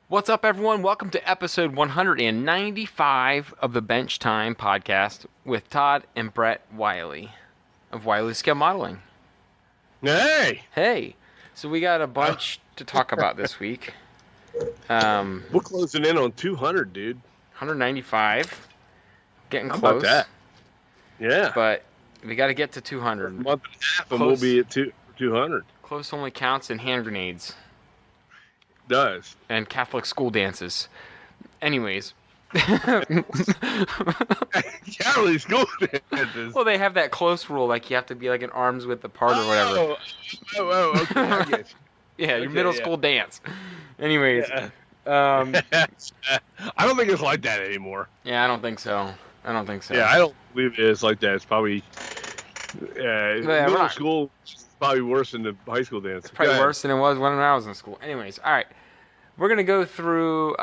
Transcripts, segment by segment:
What's up, everyone? Welcome to episode 195 of the Bench Time podcast with Todd and Brett Wiley of Wiley Scale Modeling. Hey! Hey, so we got a bunch to talk about this week. We're closing in on 200, dude. 195, getting How close. about that? Yeah. But we got to get to 200. A month and a half and we'll be at 200. Close only counts in hand grenades. Does. And Catholic school dances. Anyways. Catholic school dances. Well, they have that close rule, like you have to be like in arms width apart or whatever. Okay, I get you. Yeah, your middle school dance. Anyways. Yeah. I don't think it's like that anymore. Yeah, I don't think so. Yeah, I don't believe it's like that. It's probably middle school is probably worse than the high school dance. It's probably worse than it was when I was in school. Anyways, all right. We're going to go through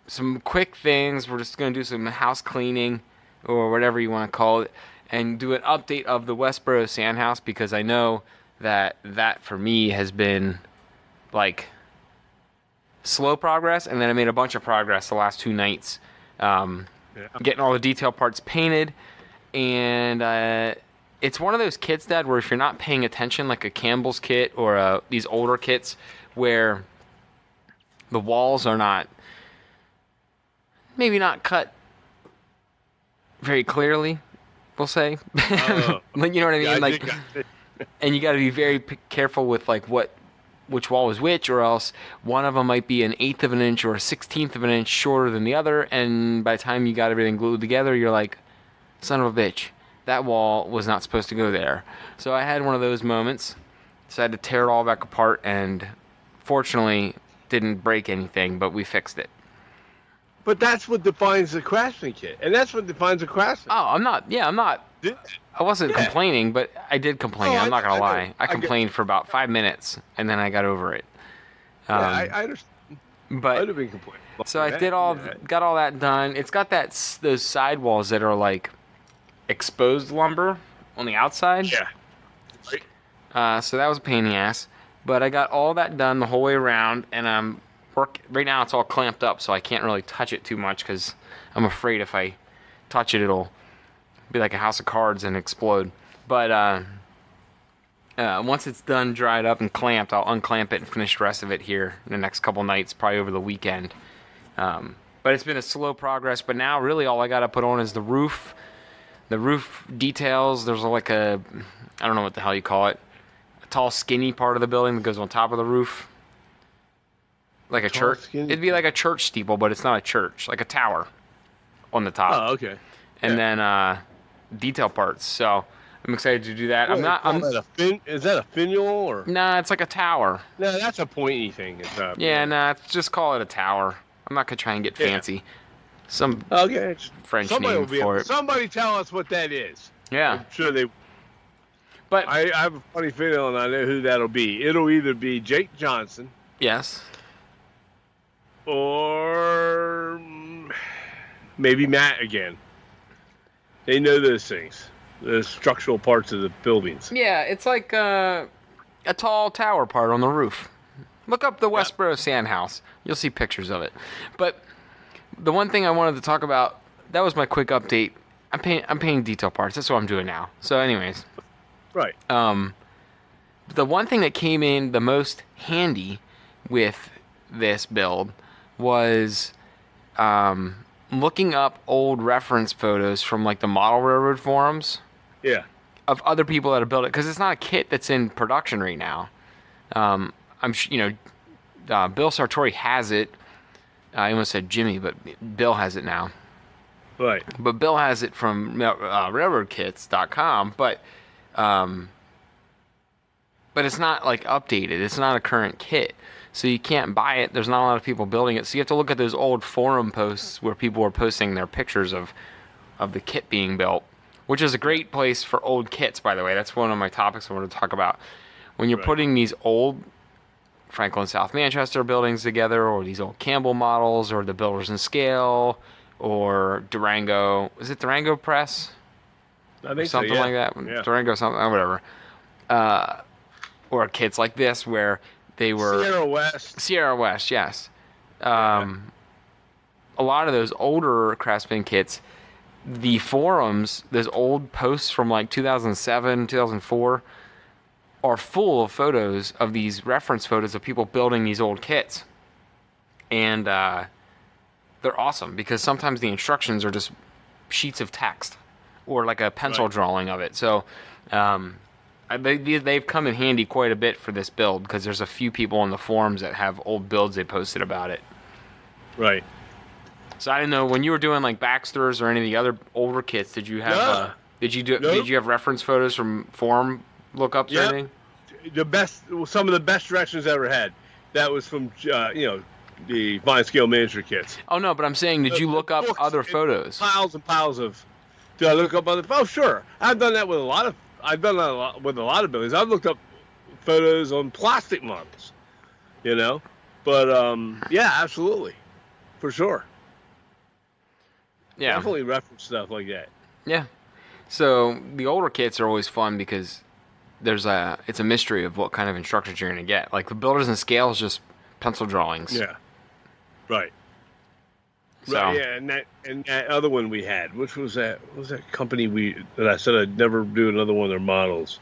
some quick things. We're just going to do some house cleaning or whatever you want to call it and do an update of the Westboro Sandhouse because I know that for me has been like slow progress, and then I made a bunch of progress the last 2 nights. Getting all the detail parts painted, and it's one of those kits, Dad, where if you're not paying attention, like a Campbell's kit or these older kits where the walls are maybe not cut very clearly, we'll say. Like, you know what I mean? Yeah, and you got to be very careful with like which wall is which, or else one of them might be an 1/8 of an inch or a 1/16 of an inch shorter than the other, and by the time you got everything glued together, you're like, son of a bitch, that wall was not supposed to go there. So I had one of those moments, decided to tear it all back apart, and fortunately didn't break anything, but we fixed it. But that's what defines the craftsman kit, and that's what defines a craftsman. Oh, I'm not. I wasn't complaining, but I did complain. I'm not going to lie. I complained for about 5 minutes, and then I got over it. I understand. But I'd have been complaining. So I got all that done. It's got those sidewalls that are like exposed lumber on the outside. Yeah. Right. So that was a pain in the ass. But I got all that done the whole way around, and right now it's all clamped up, so I can't really touch it too much because I'm afraid if I touch it, it'll be like a house of cards and explode. But once it's done, dried up, and clamped, I'll unclamp it and finish the rest of it here in the next couple nights, probably over the weekend. But it's been a slow progress. But now, really, all I got to put on is the roof. The roof details. There's like I don't know what the hell you call it, a tall, skinny part of the building that goes on top of the roof. Like a church. Skinny. It'd be like a church steeple, but it's not a church. Like a tower on the top. Oh, okay. And then detail parts. So I'm excited to do that. Is that a finial or? Nah, it's like a tower. No, that's a pointy thing. Just call it a tower. I'm not gonna try and get fancy. Some French name for it. Somebody tell us what that is. Yeah. I'm sure they. But I have a funny feeling I know who that'll be. It'll either be Jake Johnson. Yes. Or maybe Matt again. They know those things, the structural parts of the buildings. Yeah, it's like a tall tower part on the roof. Look up the Westboro Sandhouse. You'll see pictures of it. But the one thing I wanted to talk about, that was my quick update. I'm painting detail parts. That's what I'm doing now. So anyways. Right. The one thing that came in the most handy with this build was looking up old reference photos from like the model railroad forums. Yeah. Of other people that have built it, because it's not a kit that's in production right now. Bill Sartori has it. I almost said Jimmy, but Bill has it now. Right. But Bill has it from railroadkits.com, but it's not like updated. It's not a current kit. So you can't buy it. There's not a lot of people building it. So you have to look at those old forum posts where people were posting their pictures of the kit being built, which is a great place for old kits, by the way. That's one of my topics I want to talk about. When you're putting these old Franklin South Manchester buildings together, or these old Campbell models, or the Builders and Scale, or Durango. Is it Durango Press? I think something like that. Yeah. Durango something, whatever. Or kits like this where they were Sierra West, yes. A lot of those older Craftsman kits, the forums, those old posts from like 2007, 2004, are full of photos of these reference photos of people building these old kits. And they're awesome because sometimes the instructions are just sheets of text or like a pencil drawing of it. So they've come in handy quite a bit for this build because there's a few people on the forums that have old builds they posted about it. Right. So I didn't know, when you were doing like Baxter's or any of the other older kits, did you have did you have reference photos from forum lookups or anything? Some of the best directions I ever had. That was from the Vine Scale Manager kits. Oh no, but I'm saying, did you look up other photos? Piles and piles of. Did I look up other? Oh sure, I've done that with a lot of. I've done that with a lot of buildings. I've looked up photos on plastic models. But yeah, absolutely, for sure. Yeah, definitely reference stuff like that. Yeah. So the older kits are always fun because it's a mystery of what kind of instructions you're going to get. Like the builders and scales, just pencil drawings. Yeah. Right. So. Right. Yeah, and that other one we had, which was that? What was that company that I said I'd never do another one of their models?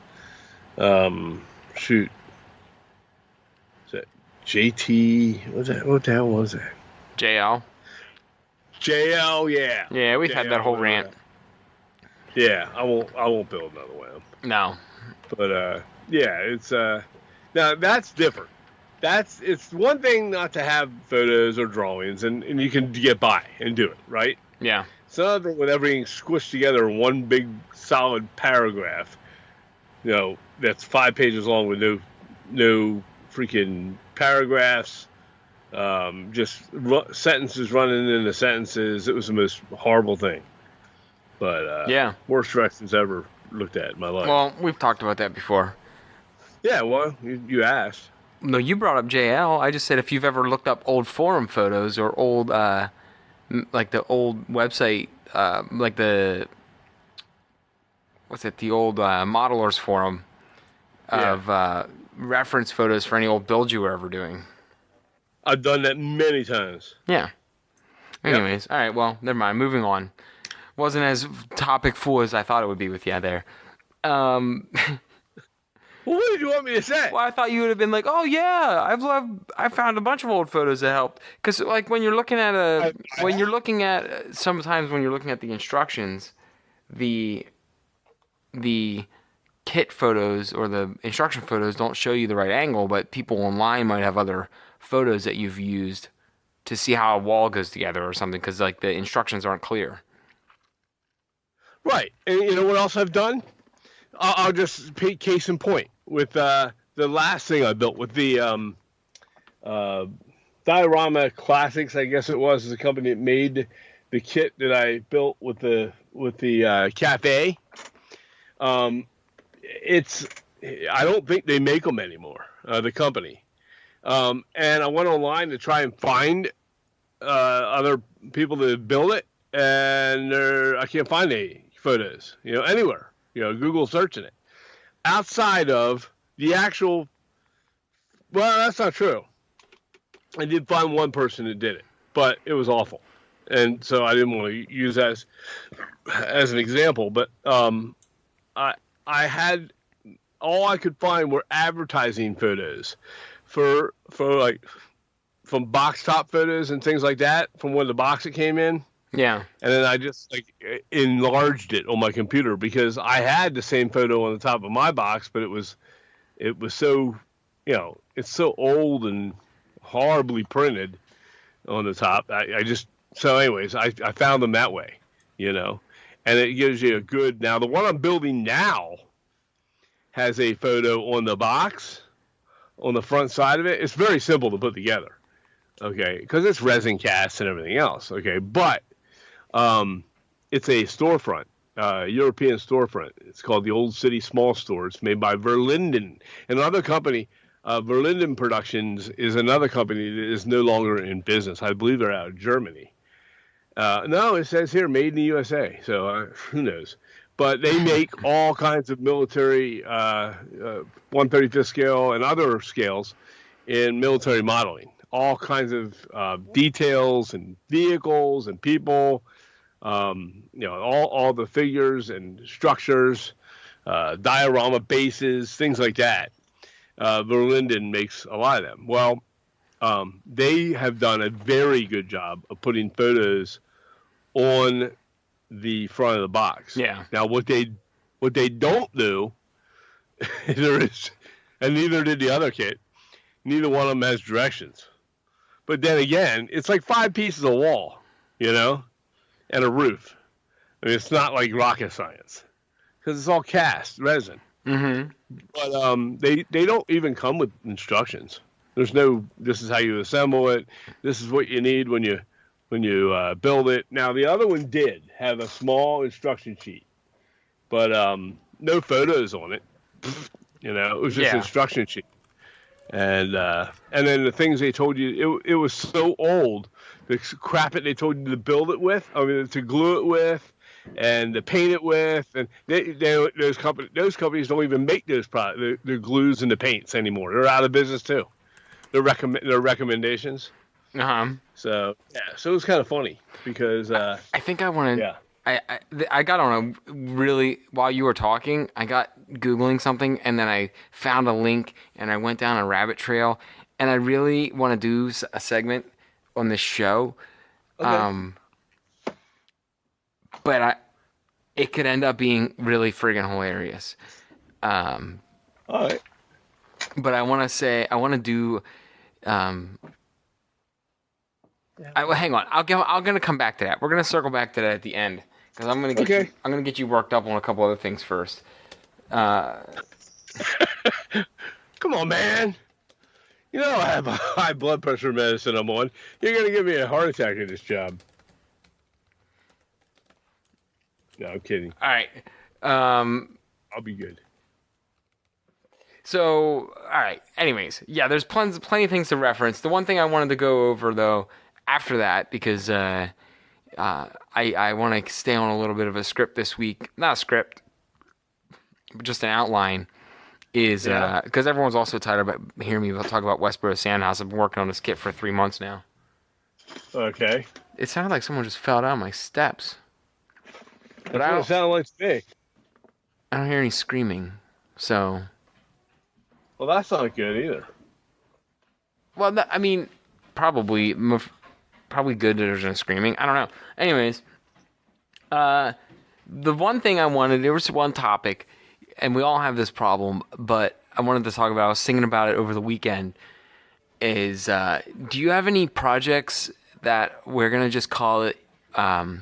Shoot. Is that JT? What the hell was that? JL. JL, yeah. Yeah, we've had that whole rant. Yeah, I won't build another one. No. But yeah, it's now that's different. It's one thing not to have photos or drawings and you can get by and do it, right? Yeah. It's another thing with everything squished together in one big solid paragraph. That's 5 pages long with no freaking paragraphs. Just sentences running into sentences. It was the most horrible thing. But yeah, worst directions ever looked at in my life. Well, we've talked about that before. Yeah, well, you asked. No, you brought up JL. I just said if you've ever looked up old forum photos or old, like the old website, like the old modelers forum of reference photos for any old build you were ever doing. I've done that many times. Yeah. Anyways, all right, well, never mind. Moving on. Wasn't as topic full as I thought it would be with you there. Well, what did you want me to say? Well, I thought you would have been like, "Oh yeah, I found a bunch of old photos that helped." Because like when you're looking at sometimes when you're looking at the instructions, the kit photos or the instruction photos don't show you the right angle, but people online might have other photos that you've used to see how a wall goes together or something, because like the instructions aren't clear. Right, and you know what else I've done? I'll just take case in point with the last thing I built with the Diorama Classics, I guess it was, is a company that made the kit that I built with the cafe. I don't think they make them anymore, the company. And I went online to try and find other people that build it, and I can't find any photos, anywhere. Google searching it. Outside of the actual, well, that's not true. I did find one person that did it, but it was awful, and so I didn't want to use that as an example. But I had, all I could find were advertising photos for like from box top photos and things like that from when the box it came in. Yeah. And then I just enlarged it on my computer because I had the same photo on the top of my box, but it was so, it's so old and horribly printed on the top. So anyways, I found them that way, and it gives you a good, now the one I'm building now has a photo on the box, on the front side of it. It's very simple to put together. Okay. Cause it's resin cast and everything else. Okay. But, it's a storefront, European storefront. It's called the Old City Small Store. It's made by Verlinden. Another company, Verlinden Productions, is another company that is no longer in business. I believe they're out of Germany. No, it says here, made in the USA. So who knows? But they make all kinds of military 1/35th scale and other scales in military modeling. All kinds of details and vehicles and people, all the figures and structures, diorama bases, things like that. Verlinden makes a lot of them. Well, they have done a very good job of putting photos on the front of the box. Yeah. Now, what they don't do, and neither did the other kit. Neither one of them has directions. But then again, it's like 5 pieces of wall, and a roof. I mean, it's not like rocket science because it's all cast resin. Mm-hmm. But they don't even come with instructions. There's no, this is how you assemble it. This is what you need when you build it. Now, the other one did have a small instruction sheet, but no photos on it. It was just an instruction sheet. And then the things they told you, it was so old. The crap that they told you to build it with, to glue it with, and to paint it with, and those companies don't even make those products, the glues and the paints anymore. They're out of business too. Their recommendations. So it was kind of funny because I think I want to. Yeah. I got on a really, while you were talking, I got Googling something and then I found a link and I went down a rabbit trail and I really want to do a segment on this show. Okay. But it could end up being really friggin' hilarious. All right. But I want to do, hang on. I'm going to come back to that. We're going to circle back to that at the end. Because I'm gonna get you worked up on a couple other things first. Come on, man. I have a high blood pressure medicine I'm on. You're gonna give me a heart attack in this job. No, I'm kidding. All right. I'll be good. So, all right. Anyways, yeah, there's plenty of things to reference. The one thing I wanted to go over though after that, because I want to stay on a little bit of a script this week. Not a script, but just an outline. Is because everyone's also tired about hearing me talk about Westboro Sandhouse. I've been working on this kit for 3 months now. Okay. It sounded like someone just fell down my steps. But I don't sound like me. I don't hear any screaming. So. Well, that's not good either. Well, probably good that there's no screaming. I don't know. Anyways, the one thing there was one topic, and we all have this problem, but I wanted to talk about, I was thinking about it over the weekend, is do you have any projects that we're going to just call it, I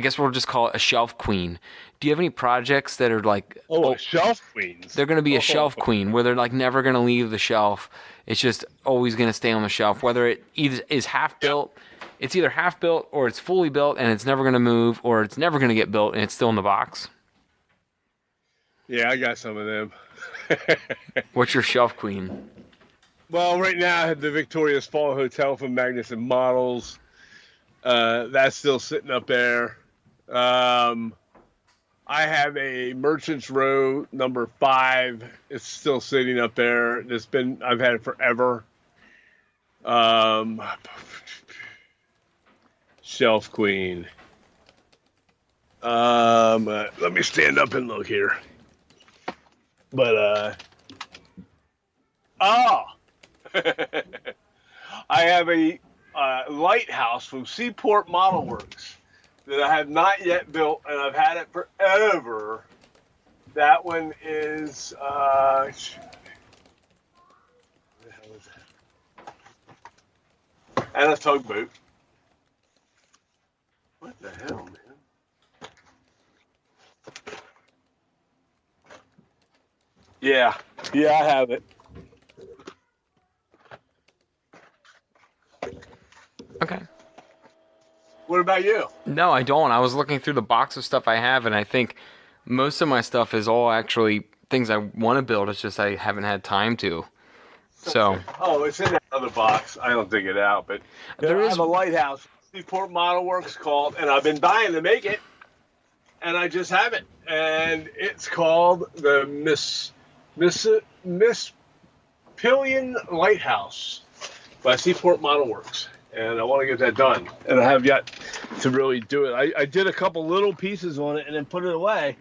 guess we'll just call it a shelf queen. Do you have any projects that are like... Oh, shelf queens. They're going to be a shelf queen, where they're like never going to leave the shelf. It's just always going to stay on the shelf, whether it either is half built, it's either half built or it's fully built and it's never going to move, or it's never going to get built and it's still in the box. Yeah, I got some of them. What's your shelf queen? Well, right now I have the Victoria's Fall Hotel from Magnus and Models. That's still sitting up there. I have a Merchants Row number 5. It's still sitting up there. I've had it forever. Shelf queen. Let me stand up and look here. But I have a lighthouse from Seaport Model Works that I have not yet built, and I've had it forever. That one is what the hell is that? And a tugboat. What the hell, man? Yeah, I have it. Okay. What about you? No, I don't. I was looking through the box of stuff I have, and I think most of my stuff is all actually things I want to build. It's just I haven't had time to. So. Oh, it's in that other box. I don't dig it out, but I have a lighthouse, Seaport Model Works called, and I've been dying to make it, and I just have it, and it's called the Miss Pillion Lighthouse by Seaport Model Works, and I want to get that done. And I have yet to really do it. I did a couple little pieces on it and then put it away,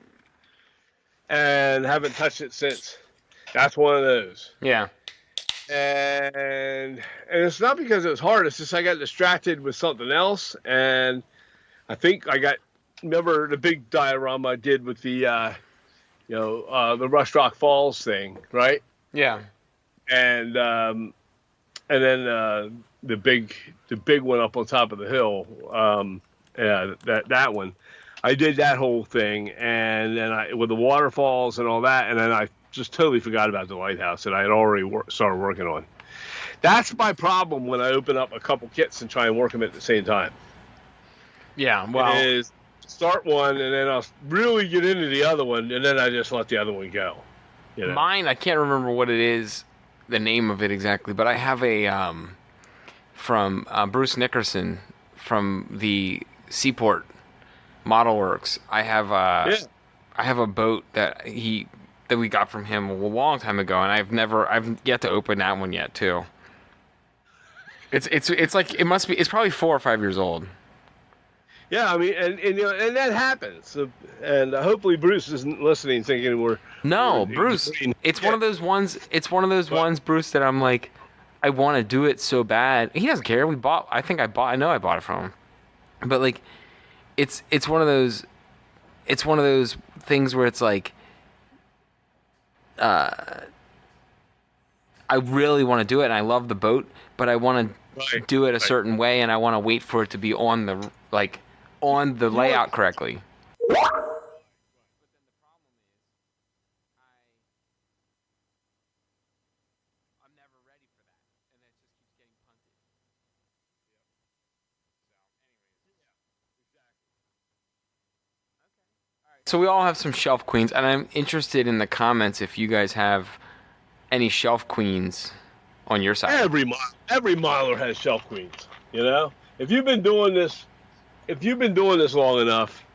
and haven't touched it since. That's one of those. Yeah. And it's not because it was hard. It's just I got distracted with something else, and I think remember the big diorama I did with the the Rush Rock Falls thing, right? Yeah. And then the big one up on top of the hill, that one. I did that whole thing, and then with the waterfalls and all that, and then I just totally forgot about the lighthouse that I had already started working on. That's my problem when I open up a couple kits and try and work them at the same time. Yeah, well, is start one and then I'll really get into the other one, and then I just let the other one go. You know? Mine, I can't remember what it is, the name of it exactly, but I have a from Bruce Nickerson from the Seaport Model Works. I have a boat that we got from him a long time ago, and I've yet to open that one yet too. It's like it's probably 4 or 5 years old. Yeah, I mean, and that happens, and hopefully Bruce isn't listening, thinking we're Bruce. It's one of those ones. It's one of those ones, Bruce, that I'm like, I want to do it so bad. He doesn't care. I know I bought it from him, but like, it's one of those. It's one of those things where it's like, I really want to do it, and I love the boat, but I want to do it a certain way, and I want to wait for it to be on the layout correctly. So we all have some shelf queens, and I'm interested in the comments if you guys have any shelf queens on your side. Every miler has shelf queens. You know, if you've been doing this long enough,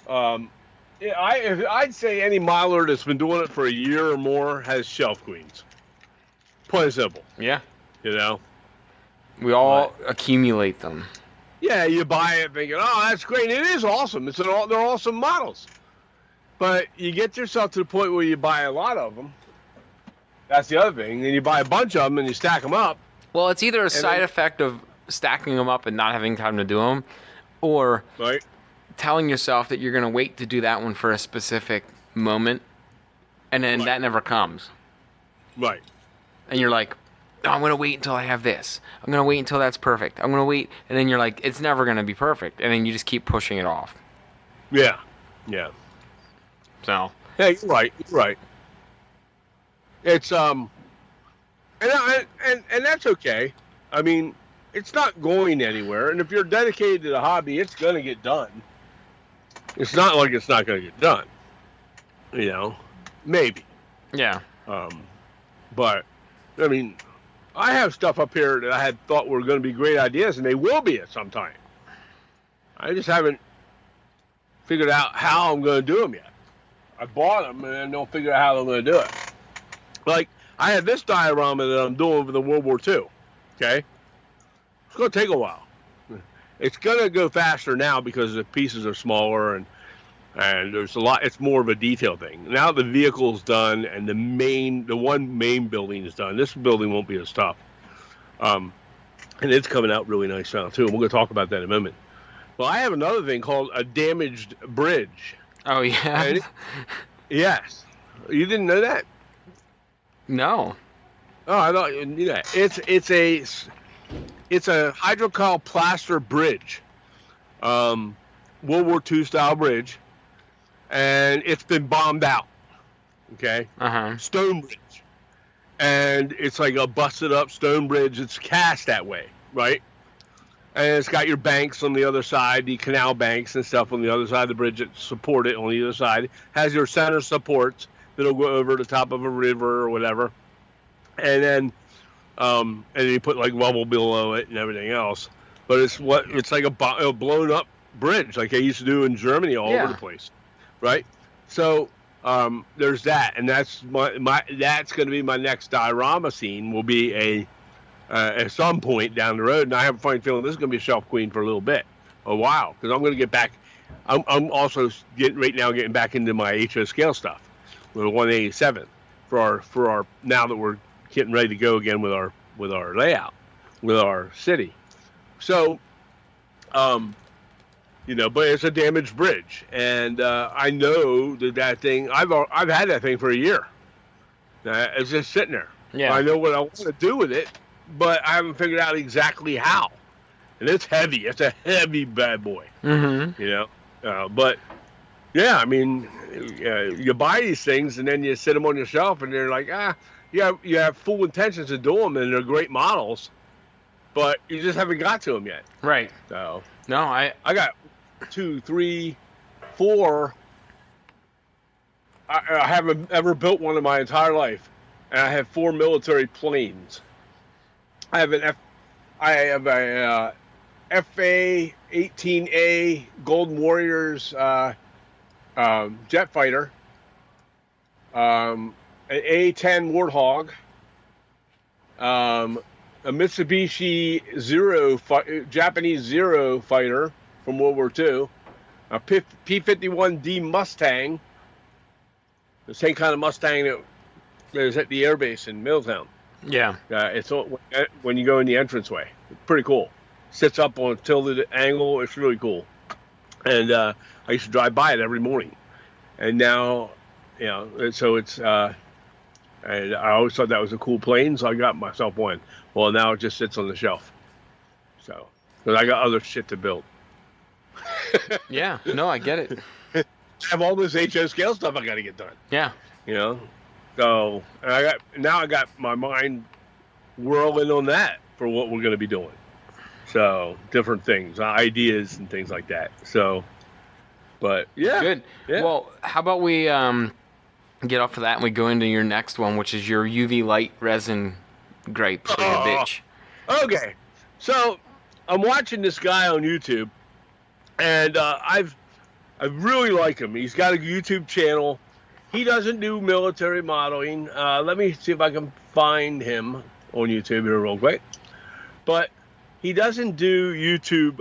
I'd say any miler that's been doing it for a year or more has shelf queens. Plain and simple. Yeah. You know, we all accumulate them. Yeah, you buy it thinking, oh, that's great. It is awesome. They're awesome models. But you get yourself to the point where you buy a lot of them. That's the other thing. Then you buy a bunch of them and you stack them up. Well, it's either a side effect of stacking them up and not having time to do them, or telling yourself that you're going to wait to do that one for a specific moment, and then that never comes. Right. And you're like, no, I'm going to wait until I have this. I'm going to wait until that's perfect. I'm going to wait. And then you're like, it's never going to be perfect. And then you just keep pushing it off. Yeah. Yeah. So. Yeah, you're right. You're right. It's, and that's okay. I mean, it's not going anywhere. And if you're dedicated to the hobby, it's going to get done. It's not like it's not going to get done. You know, maybe. Yeah. But, I mean, I have stuff up here that I had thought were going to be great ideas, and they will be at some time. I just haven't figured out how I'm going to do them yet. I bought them, and I don't figure out how I'm going to do it. Like, I have this diorama that I'm doing for the World War II, okay? It's going to take a while. It's going to go faster now because the pieces are smaller, and there's a lot. It's more of a detail thing. Now the vehicle's done, and the one main building is done. This building won't be as tough. And it's coming out really nice now, too. And we're going to talk about that in a moment. Well, I have another thing called a damaged bridge. Oh, yeah? Yes. You didn't know that? No. Oh, I thought you knew that. It's a hydrocal plaster bridge. World War II style bridge. And it's been bombed out. Okay? Uh-huh. Stone bridge. And it's like a busted up stone bridge. It's cast that way, right? And it's got your banks on the other side, the canal banks and stuff on the other side of the bridge that support it on the other side. Has your center supports that'll go over the top of a river or whatever. And then you put like rubble below it and everything else. But it's like a blown up bridge like they used to do in Germany all over the place. Right? So there's that, and that's that's going to be my next diorama scene. Will be at some point down the road, and I have a funny feeling this is going to be a shelf queen for a while, because I'm going to get back. I'm also getting back into my HO scale stuff with a 187 for our now that we're getting ready to go again with our layout with our city. So, but it's a damaged bridge, and I know that thing. I've had that thing for a year. It's just sitting there. Yeah. I know what I want to do with it, but I haven't figured out exactly how. And it's heavy. It's a heavy bad boy. Mm-hmm. But yeah, I mean, you buy these things and then you sit them on your shelf, and they're like, you have full intentions to do them, and they're great models, but you just haven't got to them yet. Right. So no, I got 2, 3, 4. I haven't ever built one in my entire life, and I have 4 military planes. I have a FA-18A Golden Warriors jet fighter, an A-10 Warthog, a Mitsubishi Japanese Zero fighter from World War II, a P-51D Mustang, the same kind of Mustang that is at the airbase in Middletown. Yeah. It's when you go in the entranceway. It's pretty cool. Sits up on a tilted angle. It's really cool. And I used to drive by it every morning. And now, so it's, and I always thought that was a cool plane, so I got myself one. Well, now it just sits on the shelf. So, because I got other shit to build. Yeah. No, I get it. I have all this HO scale stuff I got to get done. Yeah. So, and I got my mind whirling on that for what we're going to be doing. So, different things, ideas and things like that. So, but yeah. Good. Yeah. Well, how about we get off of that and we go into your next one, which is your UV light resin grape, like a bitch. Okay. So, I'm watching this guy on YouTube, and I really like him. He's got a YouTube channel. He doesn't do military modeling. Let me see if I can find him on YouTube here real quick. But he doesn't do YouTube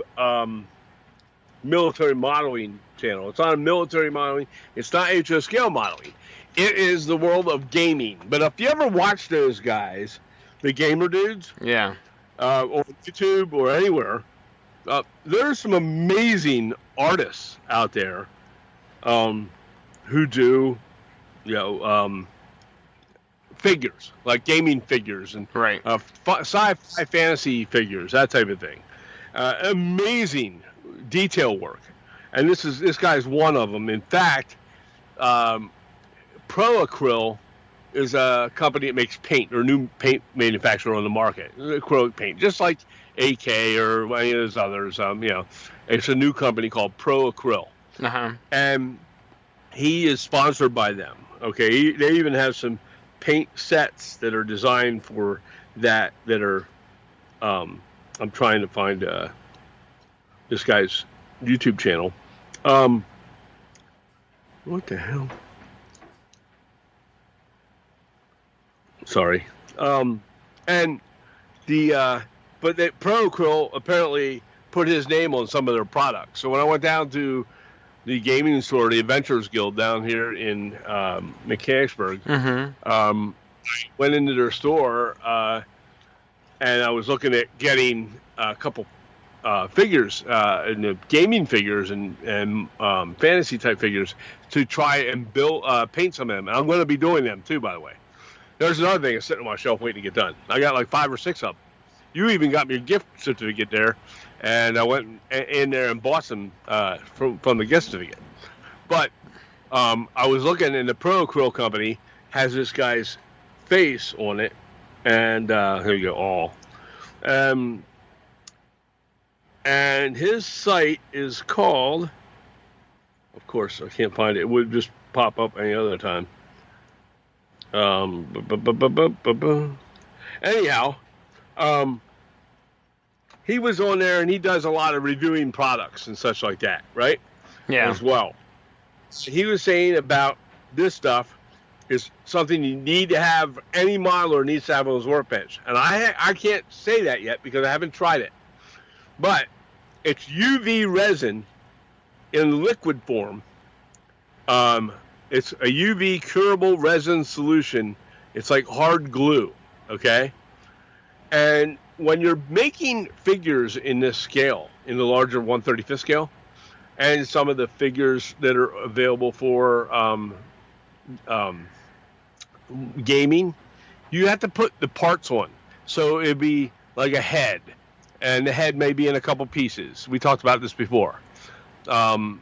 military modeling channel. It's not military modeling. It's not HO scale modeling. It is the world of gaming. But if you ever watch those guys, the gamer dudes, yeah, on YouTube or anywhere, there's some amazing artists out there who do, figures, like gaming figures and right, sci-fi fantasy figures, that type of thing. Amazing detail work, and this guy's one of them. In fact, Pro Acryl is a company that makes paint, or new paint manufacturer on the market. Acrylic paint, just like AK or any of those others. It's a new company called Pro Acryl, and he is sponsored by them. Okay, they even have some paint sets that are designed for that are. I'm trying to find this guy's YouTube channel. What the hell? Sorry. And but the Pro Acryl apparently put his name on some of their products. So when I went down to the gaming store, the Adventurers Guild down here in Mechanicsburg, I went into their store and I was looking at getting a couple figures, and the gaming figures and fantasy type figures to try and paint some of them. And I'm going to be doing them too, by the way. There's another thing that's sitting on my shelf waiting to get done. I got like 5 or 6 of them. You even got me a gift certificate there, and I went in there and bought some from the gift certificate. But I was looking, and the Pro Acryl company has this guy's face on it, and here you go, and his site is called, of course, I can't find it. It would just pop up any other time. Anyhow, he was on there, and he does a lot of reviewing products and such like that, right? Yeah. As well. He was saying about this stuff is something you need to have. Any modeler needs to have on his workbench. And I can't say that yet because I haven't tried it. But it's UV resin in liquid form. It's a UV curable resin solution. It's like hard glue, okay? And when you're making figures in this scale, in the larger 1/35th scale, and some of the figures that are available for gaming, you have to put the parts on. So it'd be like a head, and the head may be in a couple pieces. We talked about this before. And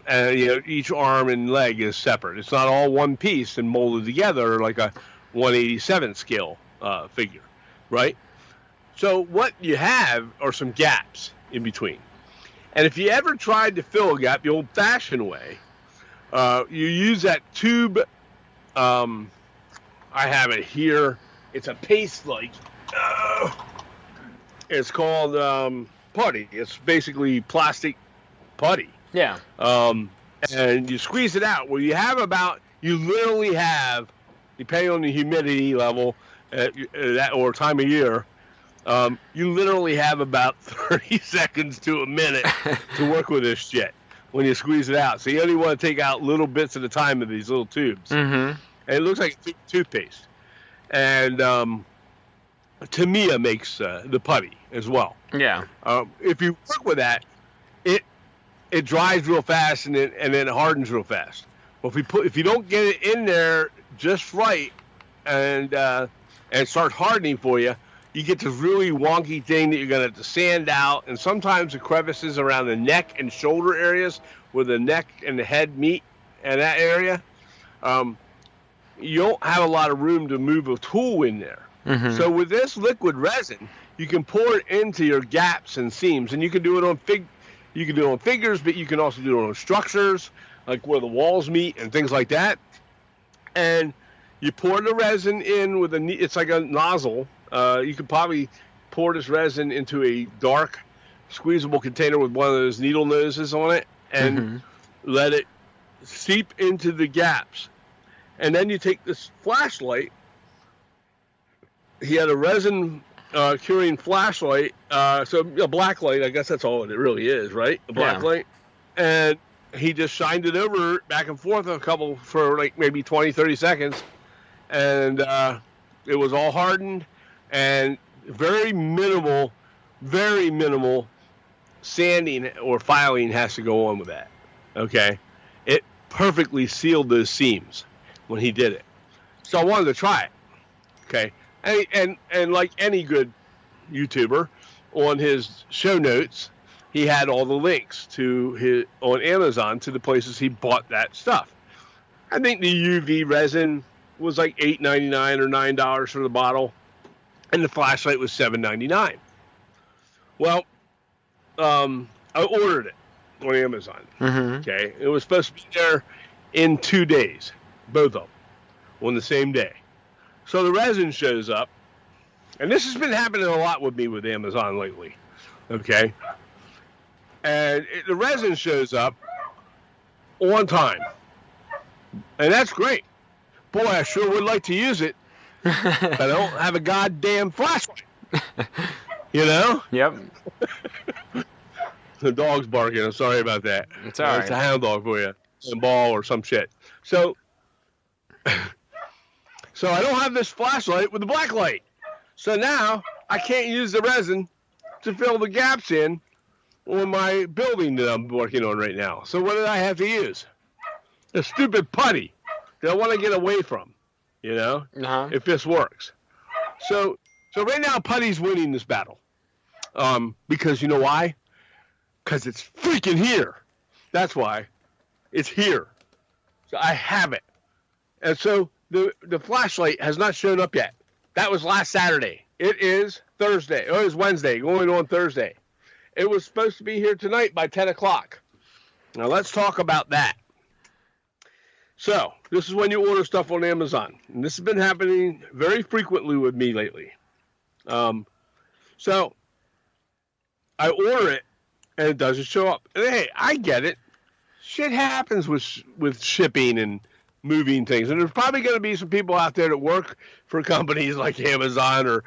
each arm and leg is separate. It's not all one piece and molded together like a 1/87 scale figure, right? So what you have are some gaps in between. And if you ever tried to fill a gap the old-fashioned way, you use that tube. I have it here. It's a paste-like. It's called putty. It's basically plastic putty. Yeah. And you squeeze it out. Well, you literally have, depending on the humidity level or time of year, you literally have about 30 seconds to a minute to work with this shit when you squeeze it out. So you only want to take out little bits at a time of these little tubes. Mm-hmm. And it looks like toothpaste. And Tamiya makes the putty as well. Yeah. If you work with that, it dries real fast and then it hardens real fast. Well, if you don't get it in there just right and start hardening for you, you get this really wonky thing that you're going to have to sand out. And sometimes the crevices around the neck and shoulder areas where the neck and the head meet and that area, you don't have a lot of room to move a tool in there. Mm-hmm. So with this liquid resin, you can pour it into your gaps and seams, and you can do it on figures, but you can also do it on structures, like where the walls meet and things like that. And you pour the resin in with it's like a nozzle. You could probably pour this resin into a dark, squeezable container with one of those needle noses on it, and let it seep into the gaps. And then you take this flashlight. He had a resin curing flashlight, so a black light, I guess that's all it really is, right? A black light. And he just shined it over back and forth for like maybe 20, 30 seconds. And it was all hardened and very minimal sanding or filing has to go on with that. Okay. It perfectly sealed those seams when he did it. So I wanted to try it. Okay. And like any good YouTuber, on his show notes, he had all the links on Amazon to the places he bought that stuff. I think the UV resin was like $8.99 or $9 for the bottle, and the flashlight was $7.99. Well, I ordered it on Amazon. Mm-hmm. Okay, it was supposed to be there in 2 days, both of them, on the same day. So the resin shows up, and this has been happening a lot with me with Amazon lately, okay? And the resin shows up on time, and that's great. Boy, I sure would like to use it, but I don't have a goddamn flashlight, you know? Yep. The dog's barking. I'm sorry about that. It's all right. It's a hound dog for you, a ball or some shit. So I don't have this flashlight with the black light. So now I can't use the resin to fill the gaps in on my building that I'm working on right now. So what did I have to use? A stupid putty that I want to get away from, you know, if this works. So right now putty's winning this battle. Because you know why? Because it's freaking here. That's why. It's here. So I have it. And so the flashlight has not shown up yet. That was last Saturday. It is Thursday. Oh, it was Wednesday, going on Thursday. It was supposed to be here tonight by 10 o'clock. Now, let's talk about that. So, this is when you order stuff on Amazon. And this has been happening very frequently with me lately. So, I order it, and it doesn't show up. And hey, I get it. Shit happens with shipping and moving things. And there's probably going to be some people out there that work for companies like Amazon or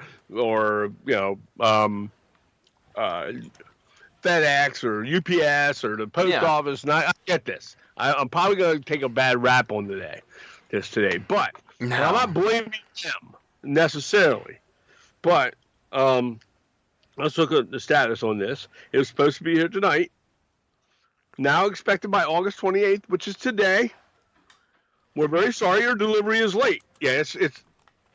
FedEx or UPS or the post office. And I get this. I'm probably going to take a bad rap on today, but and I'm not blaming them necessarily. But let's look at the status on this. It was supposed to be here tonight. Now expected by August 28th, which is today. We're very sorry your delivery is late. Yeah, it's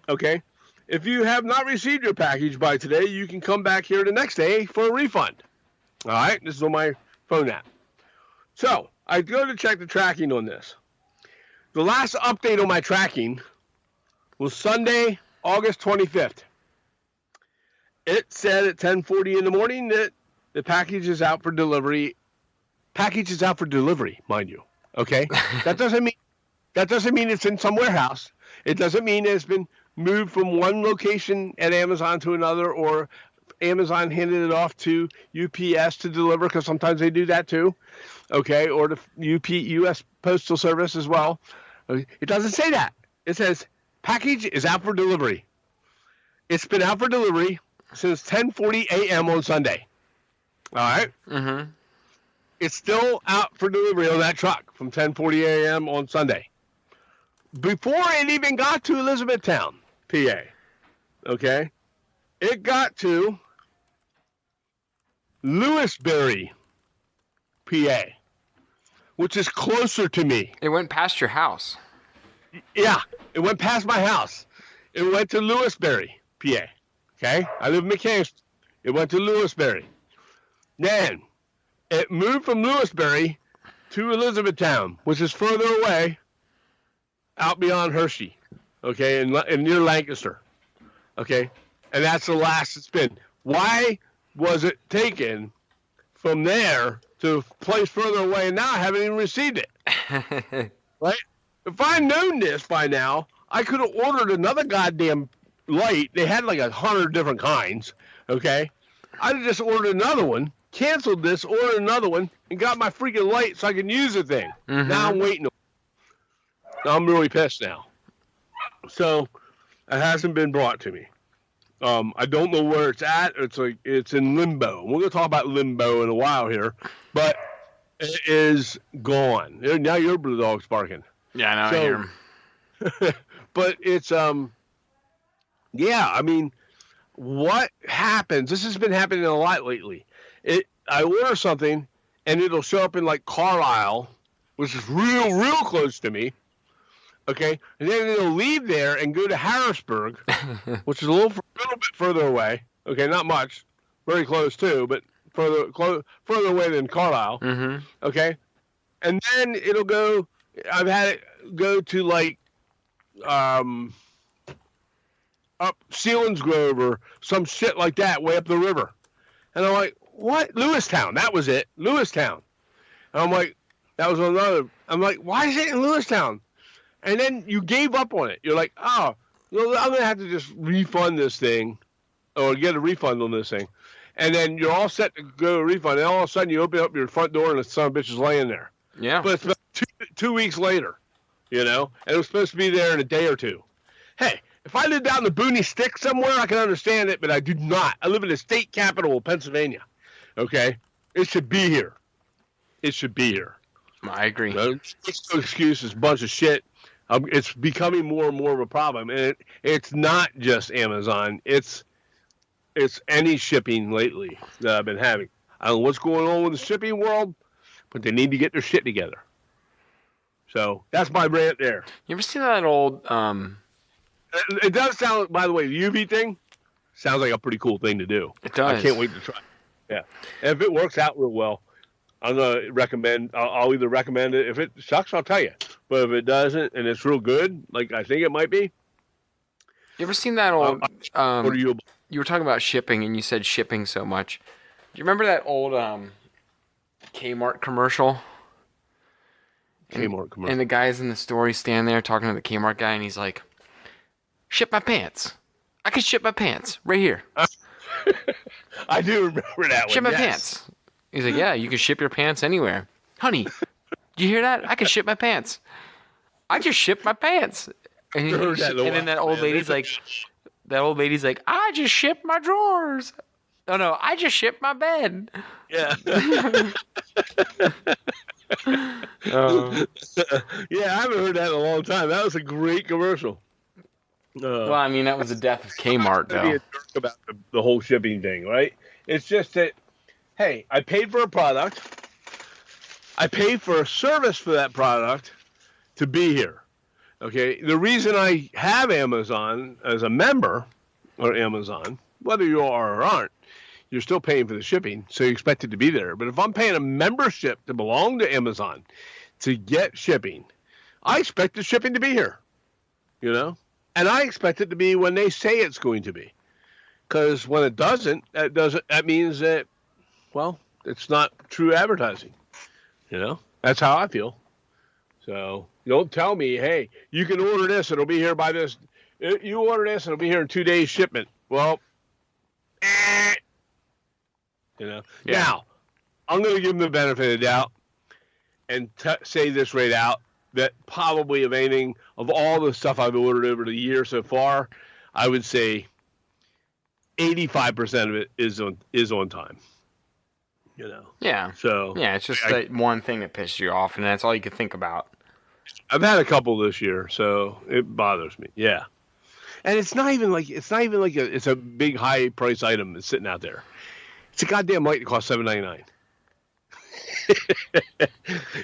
okay. If you have not received your package by today, you can come back here the next day for a refund. All right, this is on my phone app. So I go to check the tracking on this. The last update on my tracking was Sunday, August 25th. It said at 10:40 in the morning that the package is out for delivery. Package is out for delivery, mind you. Okay, that doesn't mean it's in some warehouse. It doesn't mean it's been moved from one location at Amazon to another, or Amazon handed it off to UPS to deliver, because sometimes they do that too. Okay, or the US Postal Service as well. It doesn't say that. It says package is out for delivery. It's been out for delivery since 10:40 a.m. on Sunday. All right? Mm-hmm. It's still out for delivery on that truck from 10:40 a.m. on Sunday. Before it even got to Elizabethtown, PA. Okay? It got to Lewisberry, PA, which is closer to me. It went past your house. Yeah, it went past my house. It went to Lewisberry, PA. Okay? I live in Mechanicsburg. It went to Lewisberry. Then it moved from Lewisberry to Elizabethtown, which is further away, out beyond Hershey, okay, and near Lancaster, okay? And that's the last it's been. Why was it taken from there to a place further away, and now I haven't even received it? Right? If I'd known this by now, I could have ordered another goddamn light. They had like 100 different kinds, okay? I'd have just ordered another one, canceled this, ordered another one, and got my freaking light so I can use the thing. Mm-hmm. Now I'm waiting. I'm really pissed now. So it hasn't been brought to me. I don't know where it's at. It's in limbo. We're going to talk about limbo in a while here, but it is gone. Now your blue dog's barking. Yeah, I know. I hear him. But it's yeah. I mean, what happens? This has been happening a lot lately. I order something and it'll show up in like Carlisle, which is real close to me. Okay, and then it'll leave there and go to Harrisburg, which is a little bit further away. Okay, not much, very close too, but further away than Carlisle. Mm-hmm. Okay, and then it'll go. I've had it go to like up Selinsgrove or some shit like that, way up the river. And I'm like, what? Lewistown. That was it. Lewistown. And I'm like, that was another. I'm like, why is it in Lewistown? And then you gave up on it. You're like, oh, I'm going to have to just refund this thing or get a refund on this thing. And then you're all set to go to refund. And all of a sudden you open up your front door and the son of a bitch is laying there. Yeah. But it's about two weeks later, you know, and it was supposed to be there in a day or two. Hey, if I lived out in the Booney Stick somewhere, I can understand it, but I do not. I live in the state capital of Pennsylvania. Okay? It should be here. It should be here. I agree. No excuse. It's a bunch of shit. It's becoming more and more of a problem, and it's not just Amazon. It's any shipping lately that I've been having. I don't know what's going on with the shipping world, but they need to get their shit together. So that's my rant there. You ever see that old? It does sound, by the way, the UV thing sounds like a pretty cool thing to do. It does. I can't wait to try. Yeah, and if it works out real well, I'm gonna recommend. I'll either recommend it. If it sucks, I'll tell you. But if it doesn't and it's real good, like I think it might be. You ever seen that old? What are you? You were talking about shipping, and you said shipping so much. Do you remember that old Kmart commercial? Kmart commercial. And the guy's in the store. He's standing there talking to the Kmart guy, and he's like, "Ship my pants. I can ship my pants right here." I do remember that one. Ship my pants. He's like, "Yeah, you can ship your pants anywhere, honey." Do you hear that? I can ship my pants. I just shipped my pants. And, then that old lady's like, I just shipped my drawers. Oh no, I just shipped my bed. Yeah. Yeah, I haven't heard that in a long time. That was a great commercial. Well, I mean, that was the death of Kmart, though. Be a jerk about the whole shipping thing, right? It's just that, hey, I paid for a product. I paid for a service for that product to be here. Okay, the reason I have Amazon as a member, or Amazon, whether you are or aren't, you're still paying for the shipping, so you expect it to be there. But if I'm paying a membership to belong to Amazon to get shipping, I expect the shipping to be here, you know? And I expect it to be when they say it's going to be. Because when it doesn't, that means that, well, it's not true advertising, you know? That's how I feel. So don't tell me, hey, you can order this, it'll be here by this. You order this, it'll be here in 2 days shipment. Well, you know. Yeah. Now, I'm going to give them the benefit of the doubt and say this right out, that probably of anything, of all the stuff I've ordered over the year so far, I would say 85% of it is on time. You know. Yeah. So yeah, it's just that one thing that pissed you off, and that's all you could think about. I've had a couple this year, so it bothers me. Yeah. And it's not even like it's a big high price item that's sitting out there. It's a goddamn light that costs $7.99.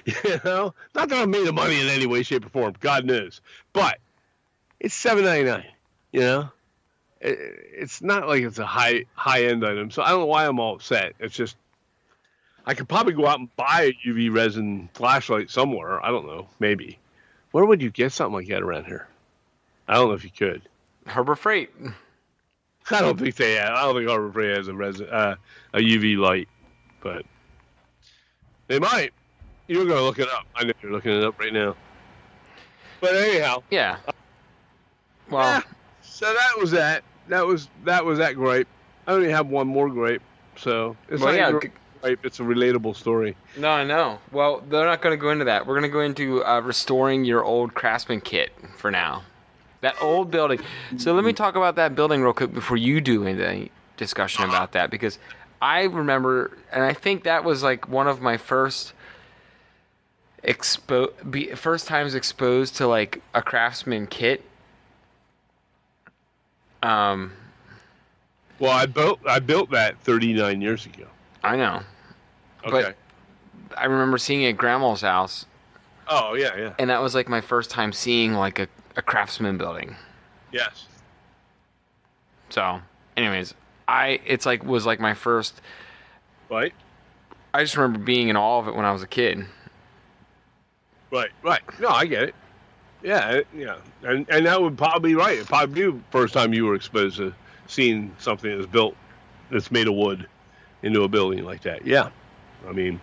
You know, not that I'm made of money in any way, shape, or form. God knows, but it's $7.99. You know, it's not like it's a high end item. So I don't know why I'm all upset. It's just I could probably go out and buy a UV resin flashlight somewhere. I don't know, maybe. Where would you get something like that around here? I don't know if you could. Harbor Freight. I don't think they have. I don't think Harbor Freight has a UV light, but they might. You're gonna look it up. I know you're looking it up right now. But anyhow. Yeah. Well. Yeah, so that was that. That was that gripe. I only have one more gripe, so it's not a gripe. It's a relatable story. No, I know. Well, they're not going to go into that. We're going to go into restoring your old Craftsman kit for now. That old building. So let me talk about that building real quick before you do any discussion about that, because I remember, and I think that was like one of my first times exposed to like a Craftsman kit. Well, I built that 39 years ago. I know. Okay. But I remember seeing it at Grandma's house. Oh, yeah. And that was like my first time seeing like a Craftsman building. Yes. So, anyways, was like my first. Right. I just remember being in awe of it when I was a kid. Right. No, I get it. Yeah. And that would probably be right. It'd probably be the first time you were exposed to seeing something that's built, that's made of wood into a building like that. Yeah. I mean,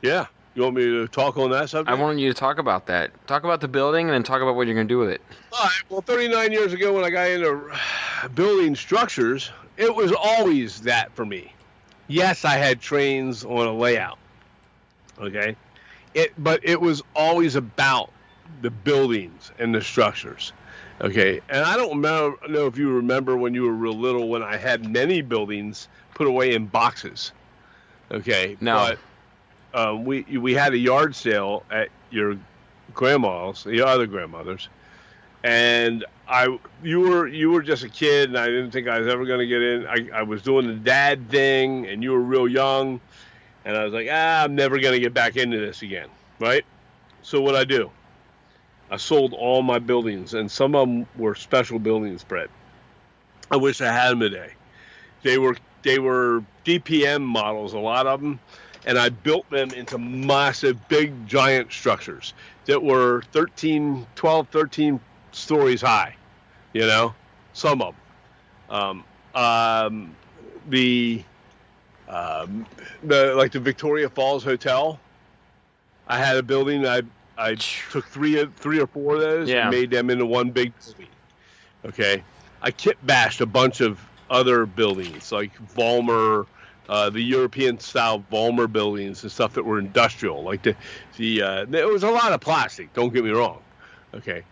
yeah. You want me to talk on that subject? I wanted you to talk about that. Talk about the building and then talk about what you're going to do with it. All right. Well, 39 years ago when I got into building structures, it was always that for me. Yes, I had trains on a layout. Okay. But it was always about the buildings and the structures. Okay. And I don't know if you remember when you were real little when I had many buildings put away in boxes. Okay. No. But we had a yard sale at your grandma's, your other grandmother's, and you were just a kid, and I didn't think I was ever going to get in. I was doing the dad thing, and you were real young, and I was like, I'm never going to get back into this again, right? So what I do? I sold all my buildings, and some of them were special buildings, Brett. I wish I had them today. They were DPM models, a lot of them. And I built them into massive, big, giant structures that were 13 stories high, you know, some of them. The Victoria Falls Hotel, I had a building, I took three or four of those and made them into one big building. Okay. I kit bashed a bunch of other buildings like Vollmer, the European-style Vollmer buildings and stuff that were industrial. Like there was a lot of plastic. Don't get me wrong. Okay.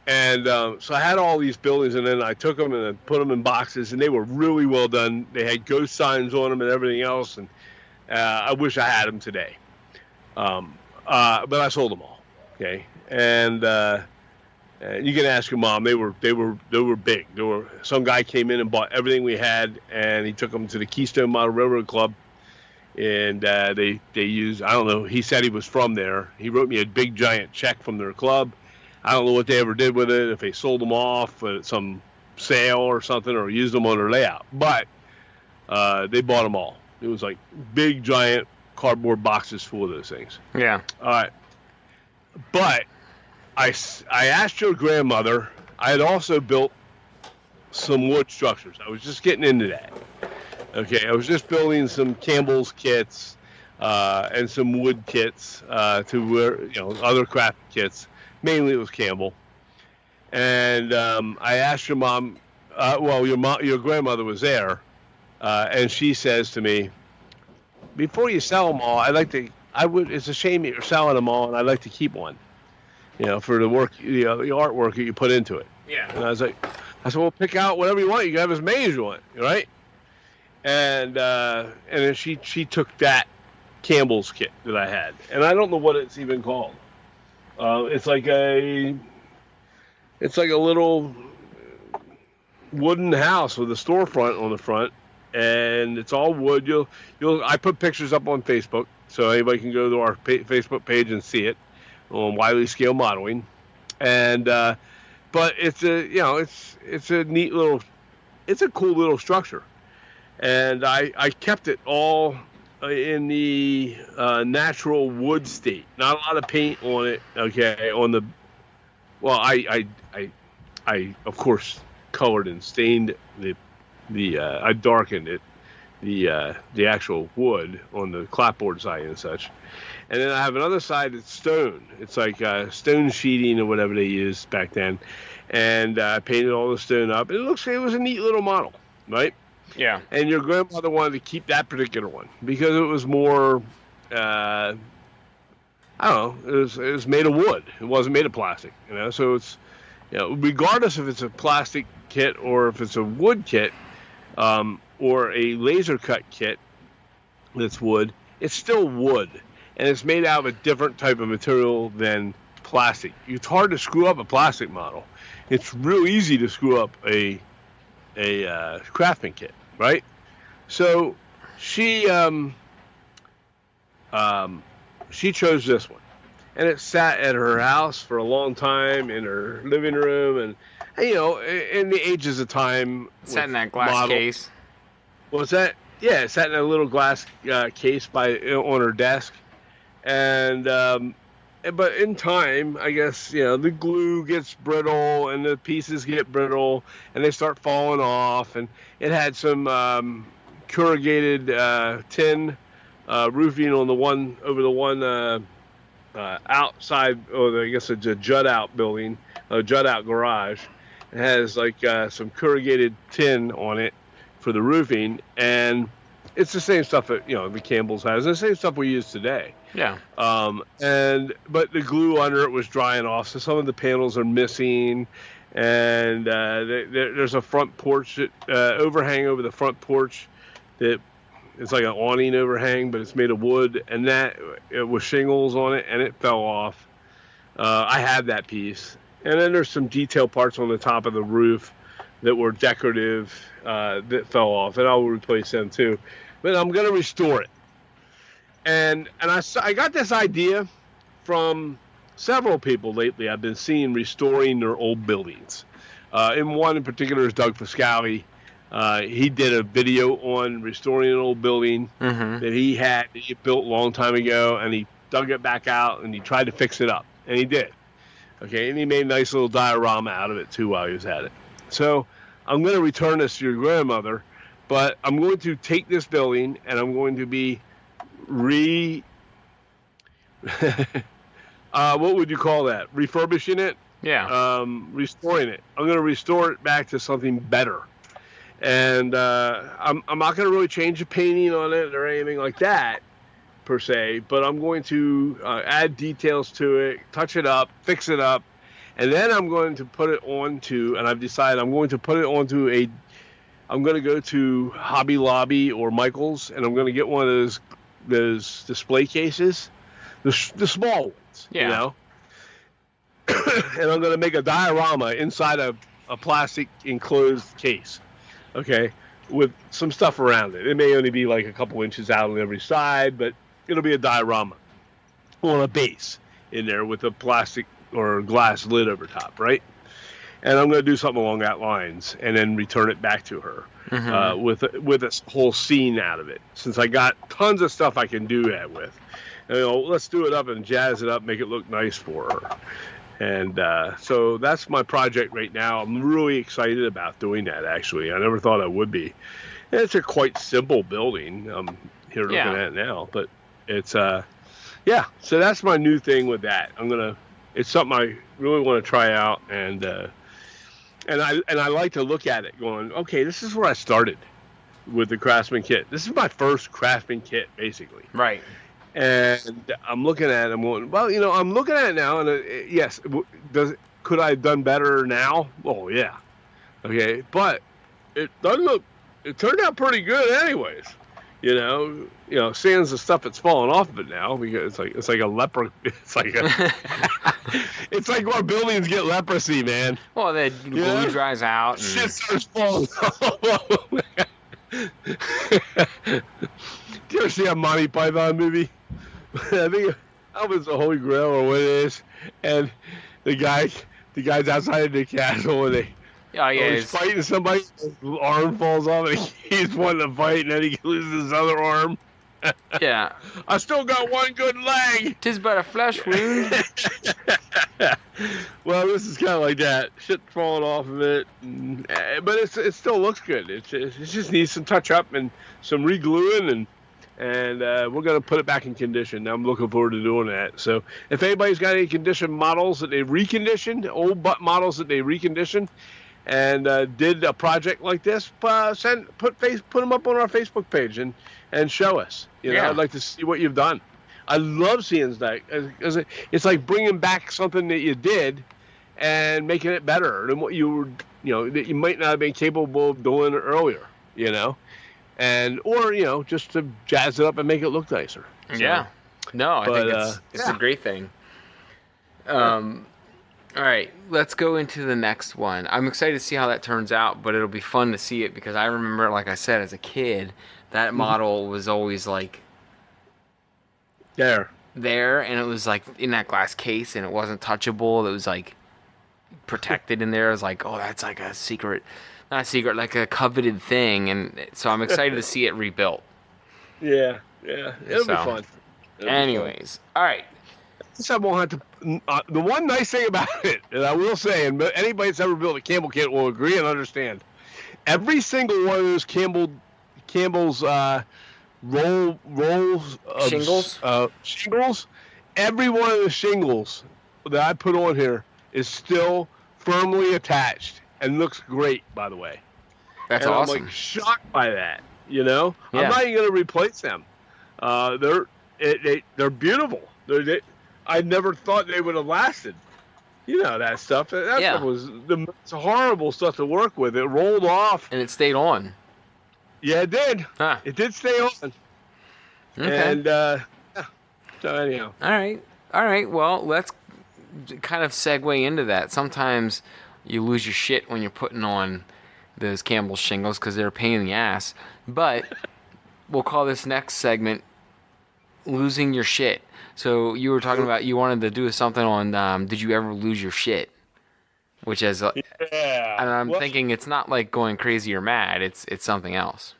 And so I had all these buildings, and then I took them and I put them in boxes, and they were really well done. They had ghost signs on them and everything else, and I wish I had them today. But I sold them all. Okay. And you can ask your mom. They were big. Some guy came in and bought everything we had, and he took them to the Keystone Model Railroad Club, and they used, I don't know. He said he was from there. He wrote me a big giant check from their club. I don't know what they ever did with it. If they sold them off at some sale or something, or used them on their layout, but they bought them all. It was like big giant cardboard boxes full of those things. Yeah. All right, but. I asked your grandmother. I had also built some wood structures. I was just getting into that. Okay, I was just building some Campbell's kits and some wood kits other craft kits. Mainly it was Campbell. And I asked your mom. Your grandmother was there, and she says to me, "Before you sell them all, It's a shame that you're selling them all, and I'd like to keep one." For the work, the artwork that you put into it. Yeah. And I said, well, pick out whatever you want. You can have as many as you want, right? And then she took that Campbell's kit that I had, and I don't know what it's even called. It's like a little wooden house with a storefront on the front, and it's all wood. I put pictures up on Facebook, so anybody can go to our Facebook page and see it. On Wiley Scale Modeling, and but it's a neat little, it's a cool little structure, and I kept it all in the natural wood state. Not a lot of paint on it. Okay, I of course colored and stained I darkened it, the actual wood on the clapboard side and such. And then I have another side that's stone. It's like stone sheeting or whatever they used back then. And I painted all the stone up. And it looks like it was a neat little model, right? Yeah. And your grandmother wanted to keep that particular one because it was more, I don't know, it was made of wood. It wasn't made of plastic, So it's, regardless if it's a plastic kit or if it's a wood kit or a laser cut kit that's wood, it's still wood. And it's made out of a different type of material than plastic. It's hard to screw up a plastic model. It's real easy to screw up a craftsman kit, right? So she chose this one, and it sat at her house for a long time in her living room, and in the ages of time, sat in that glass case. What's that? Yeah, it sat in a little glass case on her desk. And but in time, I guess the glue gets brittle and the pieces get brittle and they start falling off. And it had some corrugated tin roofing on the one outside, or I guess it's a jut out building, a jut out garage. It has like some corrugated tin on it for the roofing, and it's the same stuff that the Campbell's has. It's the same stuff we use today. Yeah. But the glue under it was drying off, so some of the panels are missing. And there's a front porch overhang over the front porch that it's like an awning overhang, but it's made of wood, and it was shingles on it, and it fell off. I had that piece, and then there's some detail parts on the top of the roof that were decorative that fell off, and I'll replace them too. But I'm going to restore it. And I got this idea from several people lately. I've been seeing restoring their old buildings. In one in particular is Doug Pascali. He did a video on restoring an old building that he built a long time ago, and he dug it back out and he tried to fix it up, and he did. Okay, and he made a nice little diorama out of it too while he was at it. So I'm going to return this to your grandmother, but I'm going to take this building and I'm going to be what would you call that? Refurbishing it? Yeah. Restoring it. I'm going to restore it back to something better. And I'm not going to really change the painting on it or anything like that per se, but I'm going to add details to it, touch it up, fix it up, and then I'm going to put it onto, and I've decided I'm going to put it onto I'm going to go to Hobby Lobby or Michael's, and I'm going to get one of those display cases, the small ones, Yeah. you know, and I'm going to make a diorama inside a plastic enclosed case, okay, with some stuff around it. It may only be like a couple inches out on every side, but it'll be a diorama on a base in there with a plastic or glass lid over top, right? And I'm going to do something along that lines and then return it back to her with a whole scene out of it. Since I got tons of stuff I can do that with. And, let's do it up and jazz it up, make it look nice for her. And so that's my project right now. I'm really excited about doing that, actually. I never thought I would be. And it's a quite simple building. I'm here looking at it now. But it's, so that's my new thing with that. It's something I really want to try out. And I like to look at it going, okay, this is where I started with the Craftsman kit. This is my first Craftsman kit, basically. Right. And I'm looking at it, I'm going, well, I'm looking at it now, and yes, could I have done better now? Oh, yeah. Okay, but it turned out pretty good anyways. Sans the stuff that's falling off of it now, because it's like a leper. It's like it's like where buildings get leprosy, man. Well, the glue dries out. And... shit starts falling off. Do you ever see a Monty Python movie? I think that was the Holy Grail or what it is, and the guy's outside the castle and he's fighting somebody, his arm falls off and he's wanting to fight and then he loses his other arm. Yeah. I still got one good leg. 'Tis but a flesh wound. Well, this is kind of like that. Shit falling off of it. But it still looks good. It just needs some touch up and some re-gluing and we're going to put it back in condition. I'm looking forward to doing that. So if anybody's got any conditioned models that they reconditioned, old butt models that they reconditioned, and did a project like this, put them up on our Facebook page and show us. I'd like to see what you've done. I love seeing that. It's like bringing back something that you did and making it better than what you were, that you might not have been capable of doing earlier, or just to jazz it up and make it look nicer. So, yeah. No, I think it's a great thing. All right, let's go into the next one. I'm excited to see how that turns out, but it'll be fun to see it because I remember, like I said, as a kid, that model was always like there, and it was like in that glass case, and it wasn't touchable. It was like protected in there. It was like, oh, that's like a secret. Not a secret, like a coveted thing, and so I'm excited to see it rebuilt. Yeah, it'll be fun. Anyways, all right. I won't have to. The one nice thing about it, and I will say, and anybody that's ever built a Campbell kit will agree and understand, every single one of those Campbell's rolls of shingles, every one of the shingles that I put on here is still firmly attached and looks great, by the way. That's and awesome. I'm like shocked by that. I'm not even going to replace them. They're beautiful. I never thought they would have lasted. That stuff. That stuff was the most horrible stuff to work with. It rolled off. And it stayed on. Yeah, it did. Huh. It did stay on. Okay. And, so anyhow. All right. Well, let's kind of segue into that. Sometimes you lose your shit when you're putting on those Campbell shingles because they're a pain in the ass. But we'll call this next segment losing your shit. So you were talking about you wanted to do something on did you ever lose your shit? Which is and I'm thinking it's not like going crazy or mad. It's something else.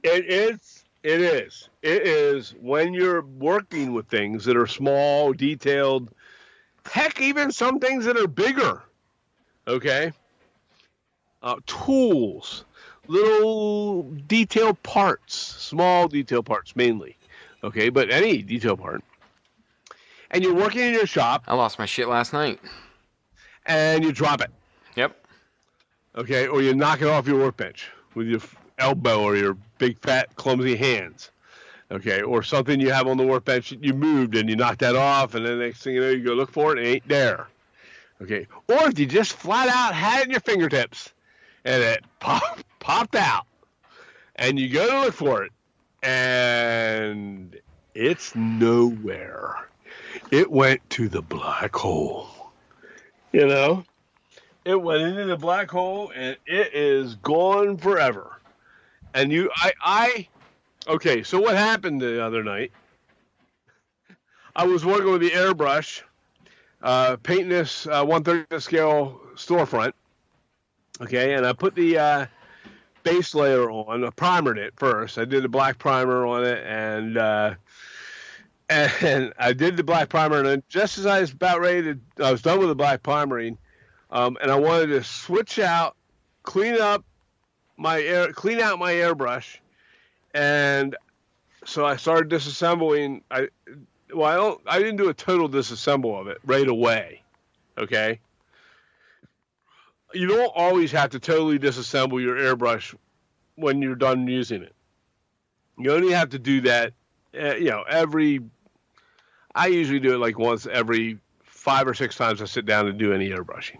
It is when you're working with things that are small, detailed, heck, even some things that are bigger. Okay? Tools, little detailed parts, small detailed parts mainly. Okay, but any detail part. And you're working in your shop. I lost my shit last night. And you drop it. Yep. Okay, or you knock it off your workbench with your elbow or your big, fat, clumsy hands. Okay, or something you have on the workbench that you moved and you knock that off, and then next thing you know, you go look for it and it ain't there. Okay, or if you just flat out had it in your fingertips and it popped out, and you go to look for it, and it's nowhere. It went to the black hole. You know? It went into the black hole, and it is gone forever. And okay, so what happened the other night? I was working with the airbrush, painting this 1/30th scale storefront. Okay, and I put the base layer on. I primered it first. I did a black primer on it, and I did the black primer, and then just as I was about ready to, I was done with the black primering, and I wanted to switch out, clean out my airbrush, and so I started disassembling. I didn't do a total disassemble of it right away. Okay. You don't always have to totally disassemble your airbrush when you're done using it. You only have to do that, I usually do it like once every 5 or 6 times I sit down to do any airbrushing.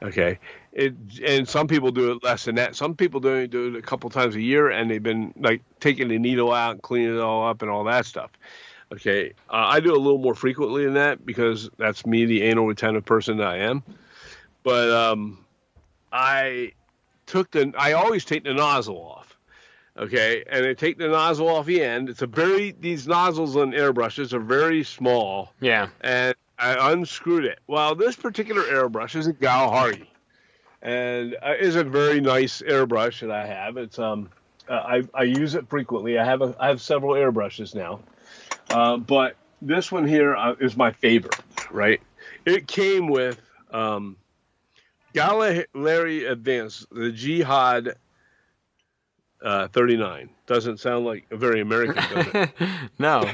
Okay. And some people do it less than that. Some people do it a couple times a year, and they've been like taking the needle out and cleaning it all up and all that stuff. Okay. I do it a little more frequently than that because that's me, the anal retentive person that I am. But I always take the nozzle off. Okay, and I take the nozzle off the end. These nozzles on airbrushes are very small. Yeah. And I unscrewed it. Well, this particular airbrush is a Galahari, and is a very nice airbrush that I have. It's I use it frequently. I have several airbrushes now, but this one here is my favorite. Right? It came with Galahari Advance, the Jihad 39. Doesn't sound like a very American, does it? No.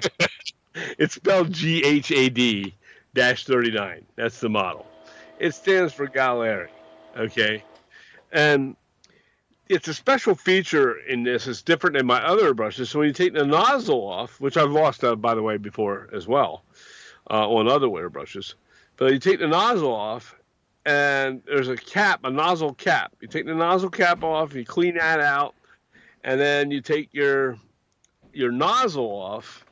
It's spelled GHAD-39. That's the model. It stands for Galahari. Okay. And it's a special feature in this. It's different than my other brushes. So when you take the nozzle off, which I've lost, by the way, before as well, on other wear brushes. But you take the nozzle off, and there's a nozzle cap. You take the nozzle cap off, you clean that out, and then you take your nozzle off,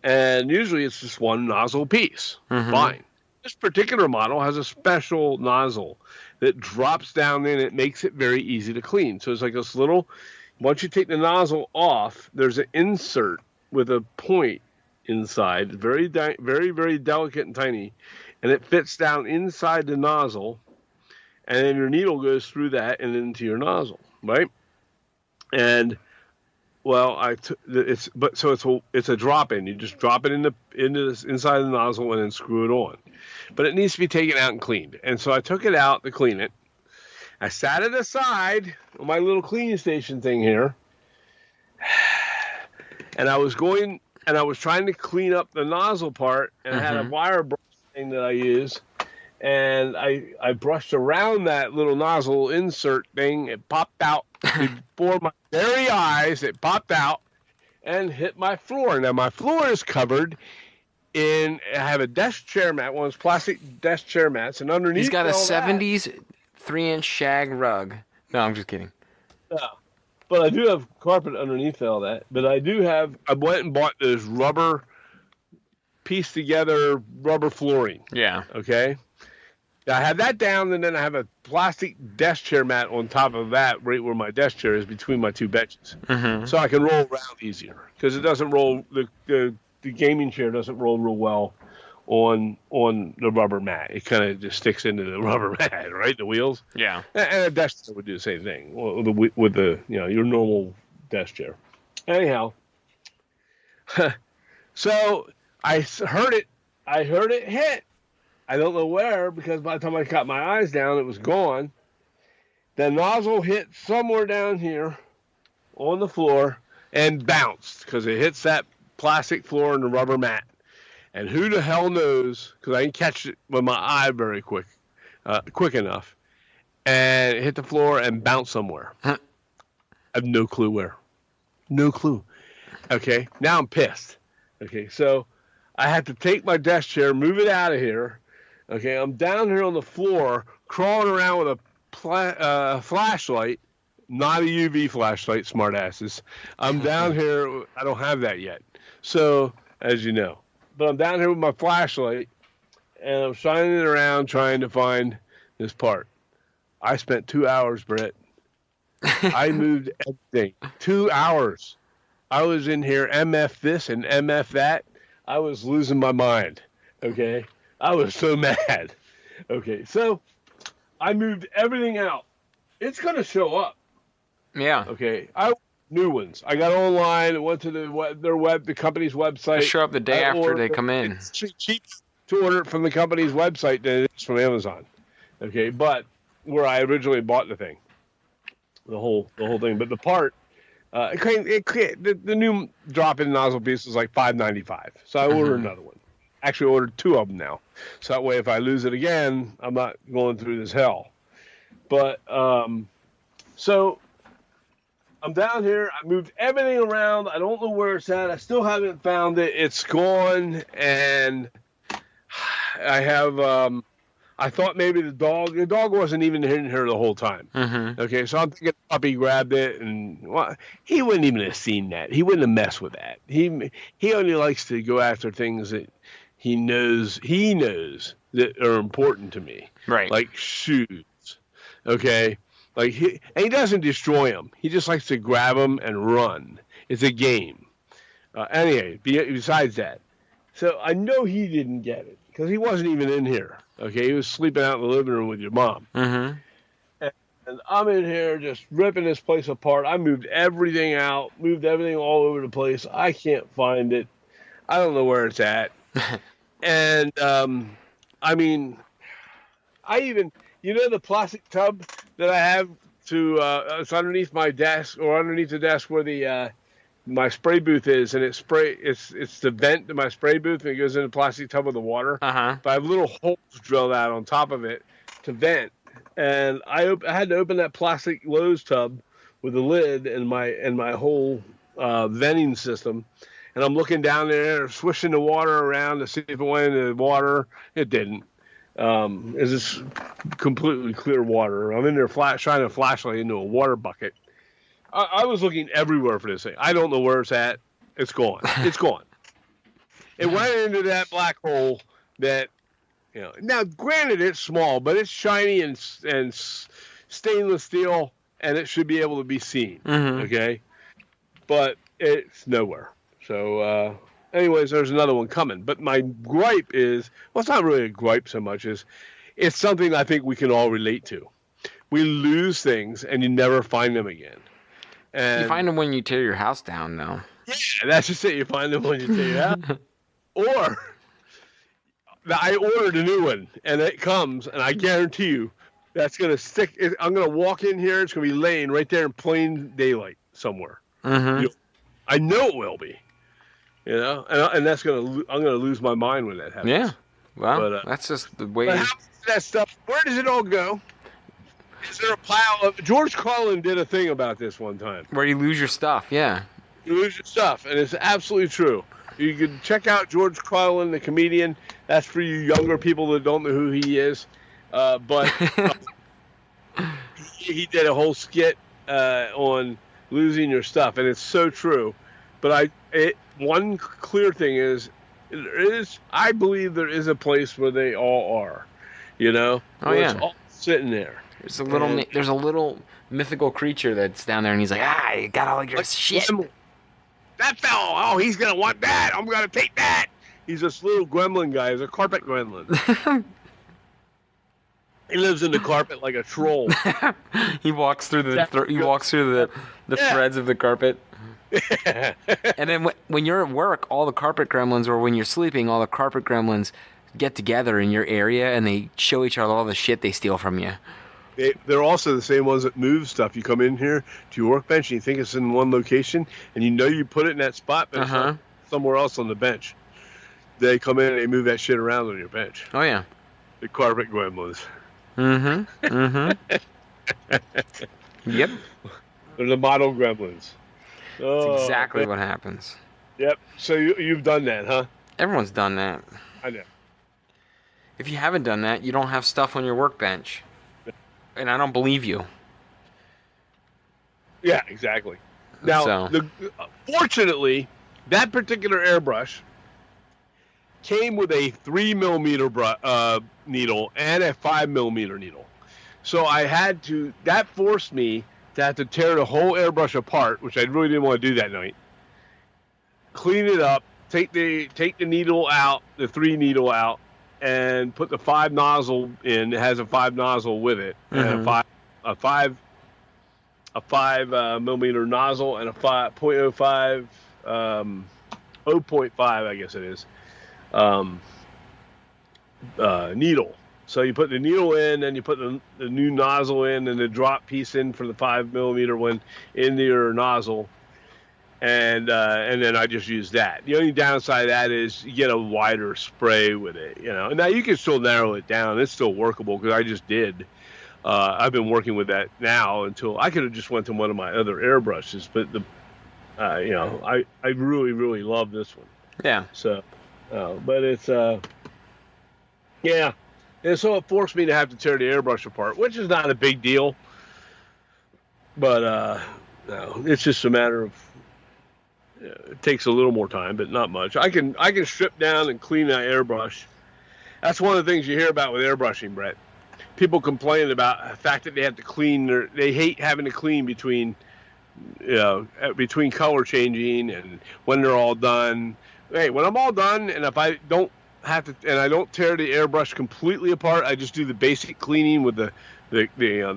and usually it's just one nozzle piece. Mm-hmm. Fine. This particular model has a special nozzle that drops down in. It makes it very easy to clean. So it's like this little, once you take the nozzle off, there's an insert with a point inside, very, very, very delicate and tiny, and it fits down inside the nozzle, and then your needle goes through that and into your nozzle, right? And well, it's a drop in. You just drop it into this inside the nozzle and then screw it on. But it needs to be taken out and cleaned. And so I took it out to clean it. I sat it aside on my little cleaning station thing here, and I was trying to clean up the nozzle part, and I had a wire brush thing that I use. And I brushed around that little nozzle insert thing. It popped out before my very eyes. It popped out and hit my floor. Now, my floor is covered I have a desk chair mat, one of those plastic desk chair mats, and underneath he's got a 70s 3-inch shag rug. No, I'm just kidding. Yeah. But I do have carpet underneath all that. But I went and bought this rubber, pieced together rubber flooring. Yeah. Okay? I have that down, and then I have a plastic desk chair mat on top of that, right where my desk chair is between my two benches, so I can roll around easier because it doesn't roll. The gaming chair doesn't roll real well on the rubber mat. It kind of just sticks into the rubber mat, right? The wheels. Yeah. And a desk chair would do the same thing with the your normal desk chair. Anyhow, so I heard it. I heard it hit. I don't know where, because by the time I got my eyes down, it was gone. The nozzle hit somewhere down here on the floor and bounced because it hits that plastic floor and the rubber mat. And who the hell knows, because I didn't catch it with my eye very quick enough. and it hit the floor and bounced somewhere. I have no clue where. No clue. Okay, now I'm pissed. Okay, so I had to take my desk chair, move it out of here. Okay, I'm down here on the floor, crawling around with a flashlight, not a UV flashlight, smartasses. I'm down here. I don't have that yet. So, as you know. But I'm down here with my flashlight, and I'm shining it around trying to find this part. I spent 2 hours, Brett. I moved everything. 2 hours. I was in here MF this and MF that. I was losing my mind. Okay? I was so mad. Okay, so I moved everything out. It's going to show up. Yeah. Okay. New ones. I got online, went to the company's website. They show up the day after they come in. It's cheap to order it from the company's website than it is from Amazon. Okay, but where I originally bought the thing. The whole thing. But the part the new drop-in nozzle piece was like $5.95. So I ordered another one. Actually ordered 2 of them now. So that way if I lose it again, I'm not going through this hell. But so I'm down here. I moved everything around. I don't know where it's at. I still haven't found it. It's gone, and I have I thought maybe the dog wasn't even in here the whole time. Mm-hmm. Okay, so I'm thinking puppy grabbed it, and he wouldn't even have seen that. He wouldn't have messed with that. He only likes to go after things that he knows that are important to me. Right. Like shoes. Okay? Like he doesn't destroy them. He just likes to grab them and run. It's a game. Anyway, besides that. So I know he didn't get it because he wasn't even in here. Okay, he was sleeping out in the living room with your mom. Mm-hmm. And I'm in here just ripping this place apart. I moved everything out, moved everything all over the place. I can't find it. I don't know where it's at. And, I mean, the plastic tub that I have it's underneath my desk or underneath the desk where the my spray booth is, and it's the vent to my spray booth, and it goes in a plastic tub with the water. Uh-huh. But I have little holes drilled out on top of it to vent, and I had to open that plastic Lowe's tub with the lid and my whole venting system, and I'm looking down there, swishing the water around to see if it went into the water. It didn't. It's just completely clear water. I'm in there shining a flashlight into a water bucket. I was looking everywhere for this thing. I don't know where it's at. It's gone. It's gone. It went into that black hole that, now granted it's small, but it's shiny and stainless steel, and it should be able to be seen. Mm-hmm. Okay? But it's nowhere. So, anyways, there's another one coming. But my gripe is, well, it's not really a gripe so much as it's something I think we can all relate to. We lose things, and you never find them again. And You find them when you tear your house down, though. Yeah, that's just it. You find them when you tear your house. Or I ordered a new one, and it comes, and I guarantee you that's going to stick. I'm going to walk in here. It's going to be laying right there in plain daylight somewhere. Mm-hmm. I know it will be. And that's I'm going to lose my mind when that happens. Yeah. Well, that's just the way. But how much of that stuff? Where does it all go? Is there a pile of? George Carlin did a thing about this one time. Where you lose your stuff, yeah. You lose your stuff, and it's absolutely true. You can check out George Carlin, the comedian. That's for you younger people that don't know who he is. But he did a whole skit on losing your stuff, and it's so true. But one clear thing is, I believe there is a place where they all are. Oh, yeah. It's all sitting there. There's a little mythical creature that's down there, and he's like, you got all your shit. That fellow, he's going to want that. I'm going to take that. He's this little gremlin guy. He's a carpet gremlin. He lives in the carpet like a troll. He walks through the threads of the carpet. And then when you're at work, all the carpet gremlins, or when you're sleeping, all the carpet gremlins get together in your area, and they show each other all the shit they steal from you. They're also the same ones that move stuff. You come in here to your workbench and you think it's in one location, and you put it in that spot, but it's not somewhere else on the bench. They come in and they move that shit around on your bench. Oh, yeah. The carpet gremlins. Mm-hmm. Mm-hmm. Yep. They're the model gremlins. That's Oh, exactly man. what happens. Yep. So you've done that, huh? Everyone's done that. I know. If you haven't done that, you don't have stuff on your workbench. And I don't believe you. Yeah, exactly. Now, So, fortunately, that particular airbrush came with a 3 millimeter needle and a 5 millimeter needle. So that forced me to have to tear the whole airbrush apart, which I really didn't want to do that night. Clean it up, take the needle out, the 3 needle out, and put the 5 nozzle in. It has a 5 nozzle with it, and a 5 millimeter nozzle and a 5.05 0.5, I guess it is, needle. So you put the needle in, and you put the new nozzle in, and the drop piece in for the 5 millimeter one into your nozzle, and then I just use that. The only downside of that is you get a wider spray with it, And now you can still narrow it down; it's still workable because I just did. I've been working with that now until I could have just went to one of my other airbrushes, but I really really love this one. yeah. So, but it's yeah. And so it forced me to have to tear the airbrush apart, which is not a big deal. But no, it's just a matter of it takes a little more time, but not much. I can strip down and clean that airbrush. That's one of the things you hear about with airbrushing, Brett. People complain about the fact that they have to clean. They hate having to clean between color changing and when they're all done. Hey, when I'm all done, and if I don't have to, and I don't tear the airbrush completely apart, I just do the basic cleaning with the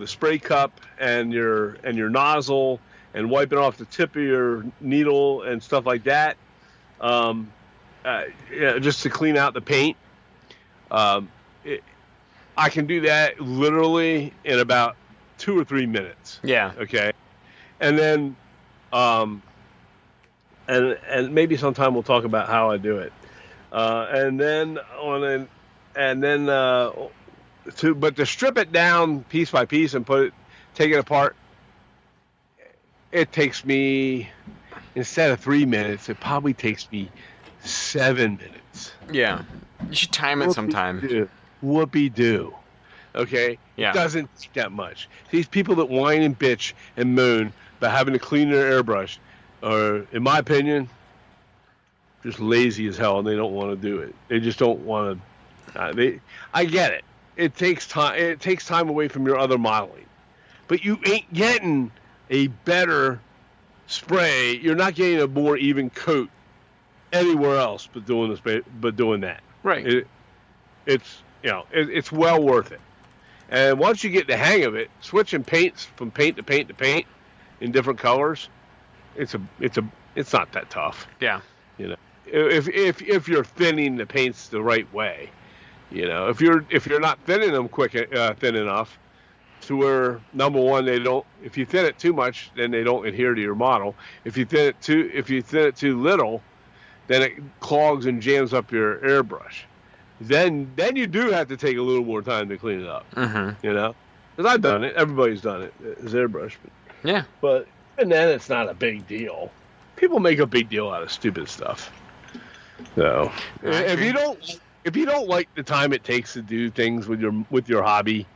spray cup and your nozzle and wiping off the tip of your needle and stuff like that. Just to clean out the paint. I can do that literally in about 2 or 3 minutes. Yeah. Okay. And then, and maybe sometime we'll talk about how I do it. But to strip it down piece by piece and take it apart, it takes me, instead of 3 minutes, it probably takes me 7 minutes. Yeah. You should time it sometime. Whoopee-doo. Okay? Yeah. It doesn't take that much. These people that whine and bitch and moan about having to clean their airbrush are, in my opinion, just lazy as hell, and they don't want to do it. They just don't want to. I get it. It takes time. It takes time away from your other modeling, but you ain't getting a better spray. You're not getting a more even coat anywhere else, but doing that. Right. It's well worth it. And once you get the hang of it, switching paints from paint to paint to paint in different colors, it's not that tough. Yeah. If you're thinning the paints the right way, if you're not thinning them thin enough to where, number one, if you thin it too much, then they don't adhere to your model. If you thin it too little, then it clogs and jams up your airbrush. Then you do have to take a little more time to clean it up. Mm-hmm. Because I've done it. Everybody's done it. It's airbrush. Yeah. But and then it's not a big deal. People make a big deal out of stupid stuff. So if you don't like the time it takes to do things with your hobby,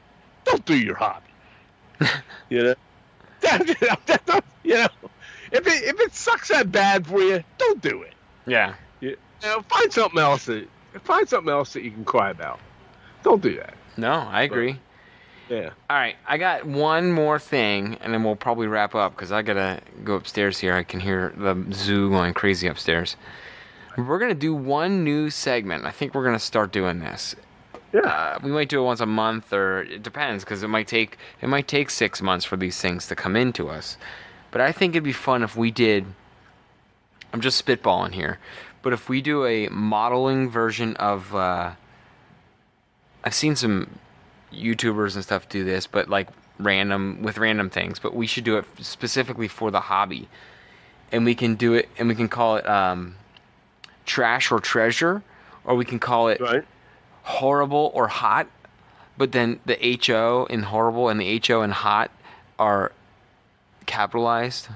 don't do your hobby. If it sucks that bad for you, don't do it. Yeah. Find something else that you can cry about. Don't do that. No, I agree. Yeah. All right, I got one more thing, and then we'll probably wrap up because I gotta go upstairs here. I can hear the zoo going crazy upstairs. We're gonna do one new segment. I think we're gonna start doing this. Yeah. We might do it once a month, or it depends, because it might take 6 months for these things to come into us. But I think it'd be fun if we did. I'm just spitballing here, but if we do a modeling version of, I've seen some YouTubers and stuff do this, but like random things. But we should do it specifically for the hobby, and we can do it, and we can call it trash or treasure, or we can call it Right. horrible or hot. but then the HO in horrible and the HO in hot are capitalized.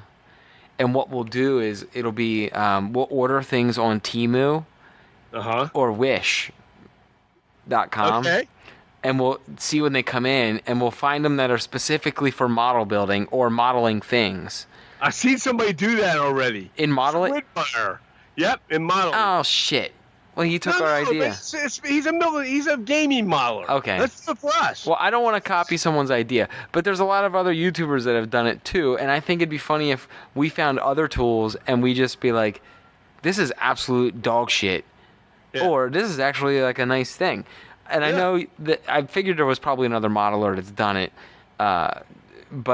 And what we'll do is it'll be we'll order things on Temu or Wish.com. Okay. And we'll see when they come in, and we'll find them that are specifically for model building or modeling things. I've seen somebody do that already. In modeling? Squidfire. Yep, in modeling. Oh, shit. Well, he took our idea. He's a gaming modeler. Okay. Let's do it for us. Well, I don't want to copy someone's idea, but there's a lot of other YouTubers that have done it too, and I think it'd be funny if we found other tools and we just be like, this is absolute dog shit, or this is actually like a nice thing. And I know that I figured there was probably another modeler that's done it, but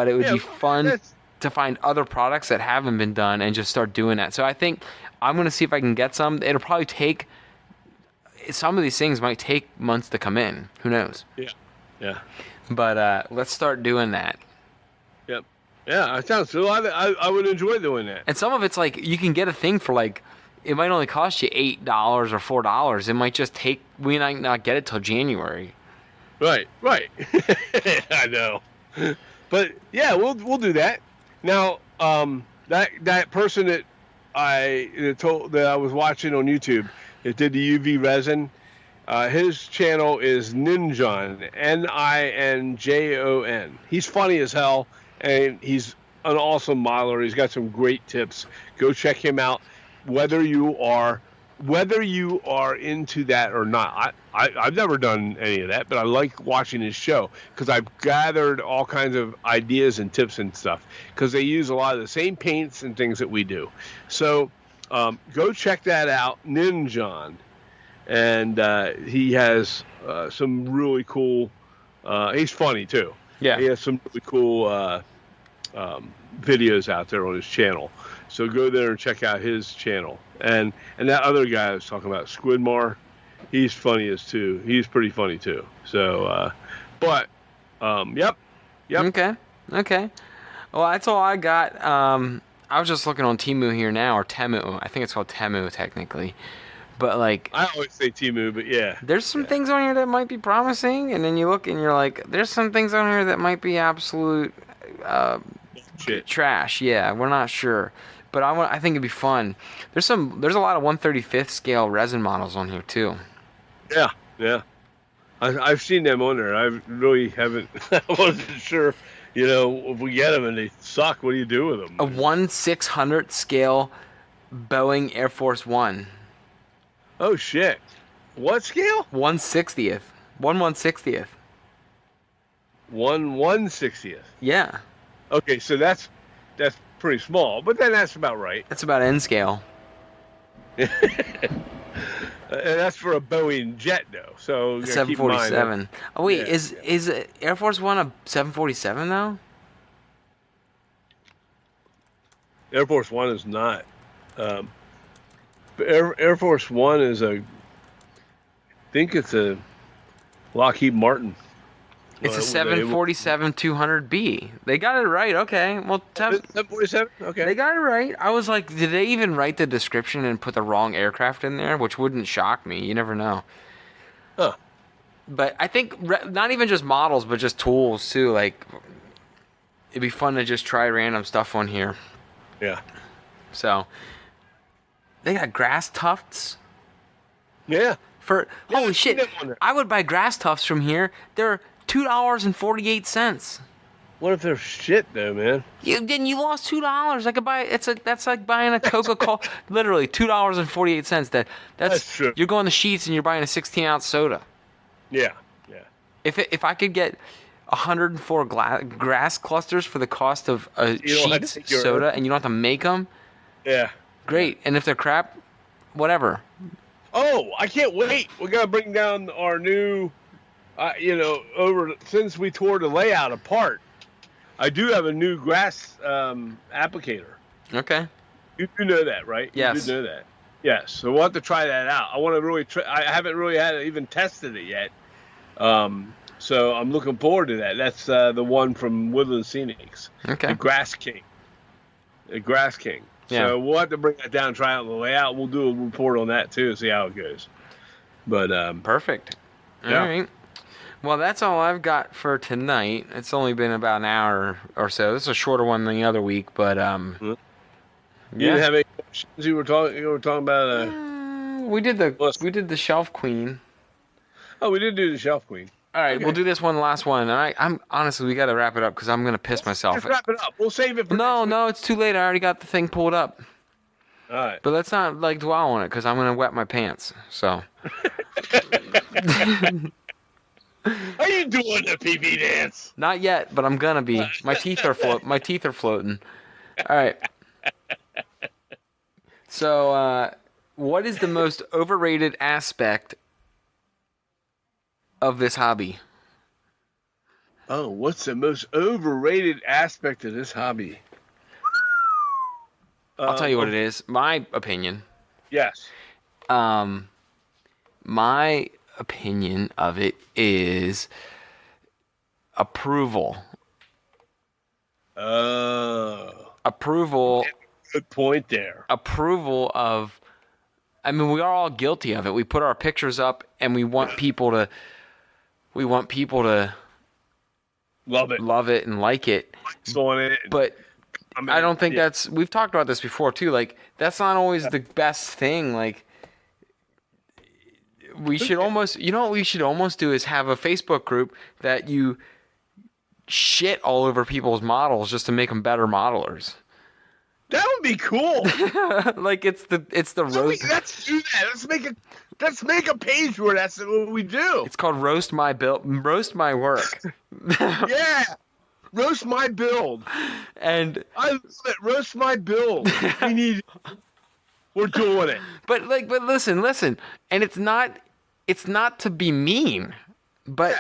it would be fun to find other products that haven't been done and just start doing that. So I think I'm going to see if I can get some. It'll probably take... Some of these things might take months to come in. Who knows? Yeah. But let's start doing that. Yep. Yeah, it sounds cool. I would enjoy doing that. And some of it's like you can get a thing for like, it might only cost you $8 or $4. It might just take, we might not get it till January. Right. I know. But yeah, we'll do that. Now, that person that I was watching on YouTube, it did the UV resin. His channel is Ninjon, Ninjon. He's funny as hell, and he's an awesome modeler. He's got some great tips. Go check him out. Whether you are into that or not, I've never done any of that, but I like watching his show because I've gathered all kinds of ideas and tips and stuff because they use a lot of the same paints and things that we do. So. Go check that out, Ninjon, and he has some really cool. He's funny too. Yeah, he has some really cool videos out there on his channel. So go there and check out his channel. And that other guy I was talking about, Squidmar, he's funny as too. He's pretty funny too. So, yep. Okay. Well, that's all I got. I was just looking on Temu here now, or Temu. I think it's called Temu technically. But like, I always say Temu, but yeah. There's some things on here that might be promising, and then you look and you're like, there's some things on here that might be absolute shit. Trash. Yeah, we're not sure. But I think it'd be fun. There's a lot of 1/35th scale resin models on here too. Yeah. I've seen them on there. I really haven't. I wasn't sure. If we get them and they suck, what do you do with them? A 1/600th scale Boeing Air Force One. Oh shit! What scale? 1/60th. 1/160th. 1/160th. Yeah. Okay, so that's pretty small, but then that's about right. That's about N scale. And that's for a Boeing jet, though. So 747. Oh wait, is Air Force One a 747 though? Air Force One is not. Air Force One is I think it's a Lockheed Martin. It's a 747-200B. They got it right. Okay. Well, 747. Okay. They got it right. I was like, did they even write the description and put the wrong aircraft in there? Which wouldn't shock me. You never know. Huh. But I think not even just models, but just tools too. Like, it'd be fun to just try random stuff on here. Yeah. So they got grass tufts. Yeah. Holy shit! I would buy grass tufts from here. They're $2.48. What if they're shit though, man? Then you lost $2. I could buy that's like buying a Coca-Cola. Literally $2.48. That's true. You're going to Sheetz and you're buying a 16-ounce soda. Yeah. If I could get 104 grass clusters for the cost of a Sheetz soda and you don't have to make them. Yeah. Great. And if they're crap, whatever. Oh, I can't wait. We're gonna bring down our new. Since we tore the layout apart, I do have a new grass applicator. Okay. You know that, right? Yes. You do know that. Yes. So we'll have to try that out. I want to really I haven't really even tested it yet. So I'm looking forward to that. That's the one from Woodland Scenics. Okay. The Grass King. Yeah. So we'll have to bring that down and try out the layout. We'll do a report on that too, see how it goes. But perfect. Yeah. All right. Well, that's all I've got for tonight. It's only been about an hour or so. This is a shorter one than the other week, but You yeah. didn't have any questions. You were talking about We did the list. we did the Shelf Queen. Oh, we did do the Shelf Queen. All right, Okay. we'll do this one last one. And I'm honestly, we got to wrap it up because I'm gonna piss myself. Let's wrap it up. We'll save it for next No, it's too late. I already got the thing pulled up. week. All right. But let's not like dwell on it because I'm gonna wet my pants. So. Are you doing the pee-pee dance? Not yet, but I'm gonna be. My teeth are floating. All right. So, what is the most overrated aspect of this hobby? Oh, what's the most overrated aspect of this hobby? I'll tell you what it is. My opinion. Yes. My opinion of it is approval. Approval. Good point there. Approval of. I mean, we are all guilty of it. We put our pictures up, and we want people to. Love it and like it. on it. But I don't think yeah. that's. We've talked about this before too. Like that's not always the best thing. Like we should almost. You know what we should almost do is have a Facebook group that you shit all over people's models just to make them better modelers. That would be cool. Like it's the roast. Let's do that. Let's make a page where that's what we do. It's called roast my work. Yeah. Roast my build. And I love it. Roast my build. We're doing it. But listen. And it's not to be mean, but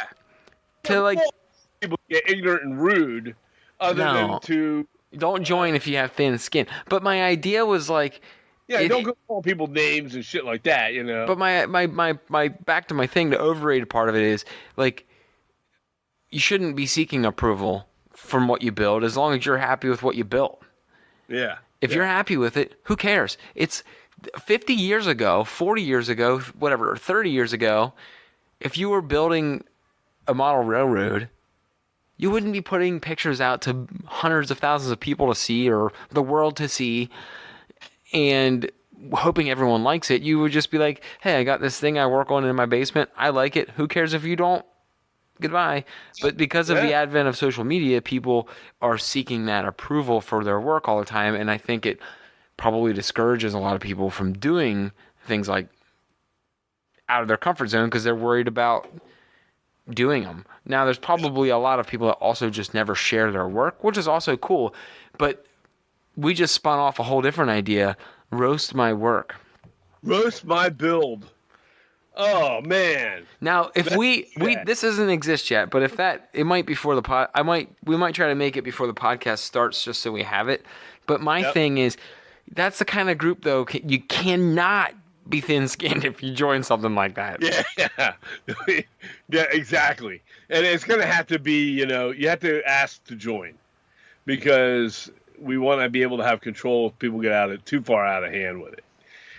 to like people get ignorant and rude other than to don't join if you have thin skin. But my idea was like don't go call people names and shit like that, you know. But my back to my thing, the overrated part of it is like you shouldn't be seeking approval from what you build as long as you're happy with what you built. Yeah. If you're happy with it, who cares? It's 50 years ago, 40 years ago, whatever, 30 years ago, if you were building a model railroad, you wouldn't be putting pictures out to hundreds of thousands of people to see or the world to see and hoping everyone likes it. You would just be like, hey, I got this thing I work on in my basement. I like it. Who cares if you don't? Goodbye. But because of the advent of social media, people are seeking that approval for their work all the time. And I think it probably discourages a lot of people from doing things like out of their comfort zone because they're worried about doing them. Now, there's probably a lot of people that also just never share their work, which is also cool. But we just spun off a whole different idea. Roast my work. Roast my build. Oh man! Now, if this doesn't exist yet, but if it might before the pod, we might try to make it before the podcast starts, just so we have it. But my thing is, that's the kind of group though you cannot be thin-skinned if you join something like that. Yeah, exactly. And it's gonna have to be, you have to ask to join because we want to be able to have control if people get too far out of hand with it.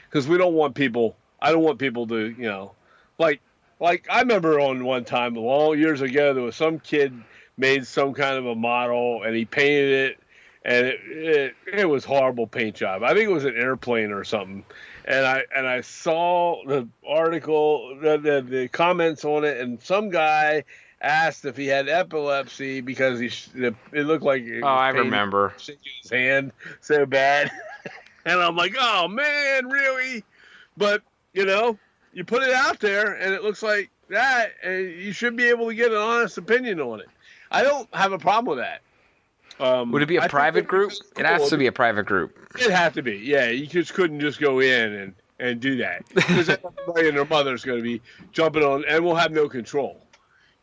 Because we don't want people. I don't want people to, like I remember on one time long years ago, there was some kid made some kind of a model and he painted it and it was horrible paint job. I think it was an airplane or something. And I saw the article, the comments on it, and some guy asked if he had epilepsy because it looked like I remember shaking his hand so bad. And I'm like, oh man, really? But you put it out there, and it looks like that, and you should be able to get an honest opinion on it. I don't have a problem with that. Would it be a private group? It has to be a private group. It has to be. Yeah, you just couldn't just go in and do that because everybody and their mother's going to be jumping on, and we'll have no control.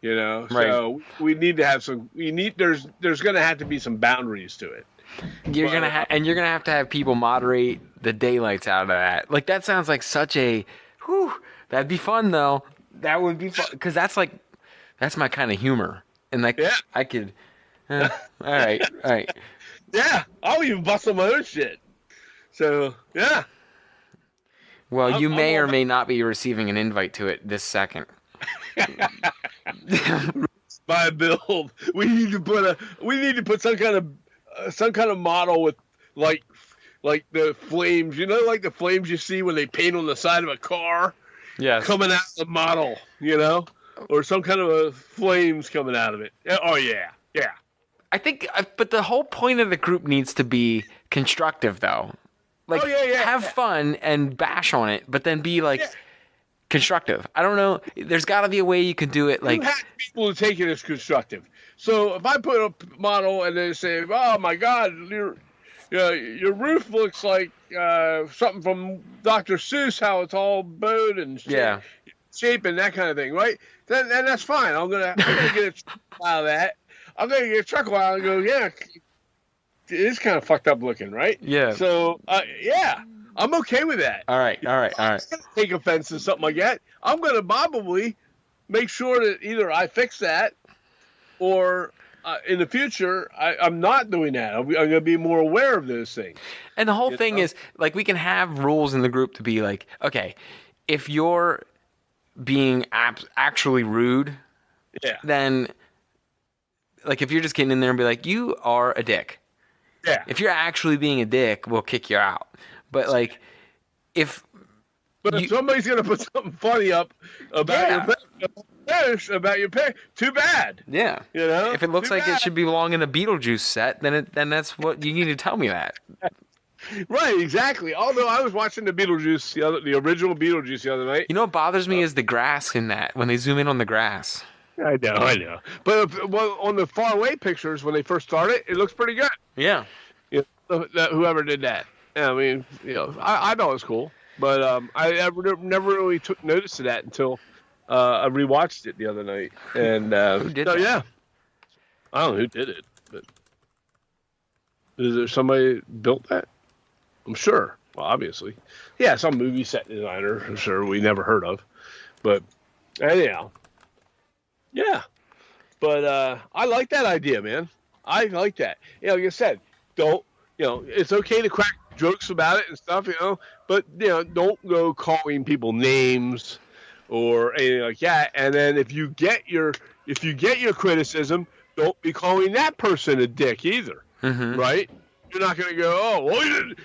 Right. So we need to have some. There's going to have to be some boundaries to it. You're gonna have to have people moderate the daylights out of that. Like that sounds like such a. That'd be fun though. That would be fun because that's my kind of humor, and I could. All right. Yeah, I'll even bust on my own shit. So yeah. Well, you may or may not be receiving an invite to it this second. My build. We need to put some kind of model with like the flames. You know, like the flames you see when they paint on the side of a car. Yes. Coming out of the model, you know, or some kind of a flames coming out of it. Oh yeah. I think, but the whole point of the group needs to be constructive, though. Like, have fun and bash on it, but then be like constructive. I don't know. There's got to be a way you can do it. Like, you have people who take it as constructive. So if I put a model and they say, "Oh my God, your roof looks like something from Dr. Seuss, how it's all bowed and shape and that kind of thing," right? Then that's fine. I'm gonna get a chuckle out of that. I'm gonna get a chuckle out and go, yeah, it is kind of fucked up looking, right? Yeah. So I'm okay with that. All right. I'm not gonna take offense to something like that. I'm gonna probably make sure that either I fix that or in the future, I'm not doing that. I'm going to be more aware of those things. And the whole thing is, like, we can have rules in the group to be like, okay, if you're being actually rude, then, like, if you're just getting in there and be like, you are a dick. Yeah. If you're actually being a dick, we'll kick you out. But, like, if somebody's going to put something funny up about your parents, too bad. Yeah. You know? If it looks like it should belong in a Beetlejuice set, then that's what you need to tell me that. Right, exactly. Although I was watching the the original Beetlejuice the other night. You know what bothers me is the grass in that, when they zoom in on the grass. I know. But on the far away pictures when they first started, it looks pretty good. Yeah. You know, whoever did that. I mean, you know, I thought it was cool, but I never really took notice of that until I rewatched it the other night. And who did that? Yeah, I don't know who did it, but is there somebody built that? I'm sure. Well, obviously, yeah, some movie set designer. I'm sure we never heard of, but anyhow, yeah. But I like that idea, man. I like that. You know, like I said, it's okay to crack jokes about it and stuff, you know, but don't go calling people names or anything like that. And then if you get your criticism, don't be calling that person a dick either, right? You're not going to go, oh, well,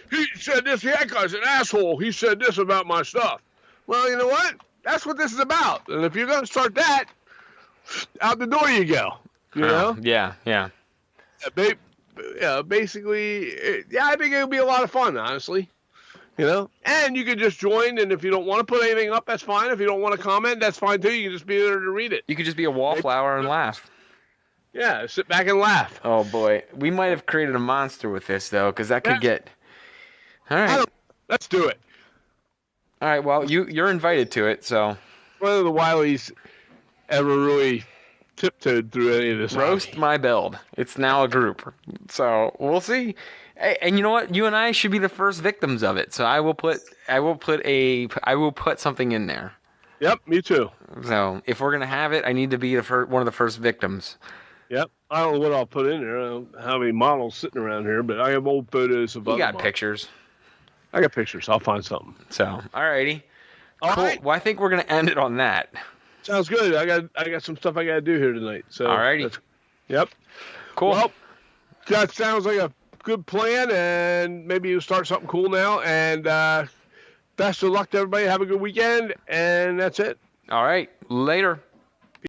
he said this. That guy's an asshole. He said this about my stuff. Well, you know what? That's what this is about. And if you're going to start that, out the door you go. You know? Yeah. Basically, I think it would be a lot of fun, honestly. You know? And you can just join, and if you don't want to put anything up, that's fine. If you don't want to comment, that's fine, too. You can just be there to read it. You could just be a wallflower and laugh. Yeah, sit back and laugh. Oh, boy. We might have created a monster with this, though, because that could get... All right. Let's do it. All right, well, you're invited to it, so... One of the Wileys ever really tiptoed through any of this. Roast my build. It's now a group. So, we'll see. Hey, and you know what? You and I should be the first victims of it. So I will put something in there. Yep, me too. So if we're gonna have it, I need to be one of the first victims. Yep. I don't know what I'll put in there. I don't have any models sitting around here, but I have old photos of other models. Pictures. I got pictures. I'll find something. So, alrighty. All cool. right. Well, I think we're gonna end it on that. Sounds good. I got some stuff I gotta do here tonight. So alrighty. Yep. Cool. Well, that sounds like a good plan, and maybe you start something cool now. And best of luck to everybody. Have a good weekend, and that's it. All right. Later.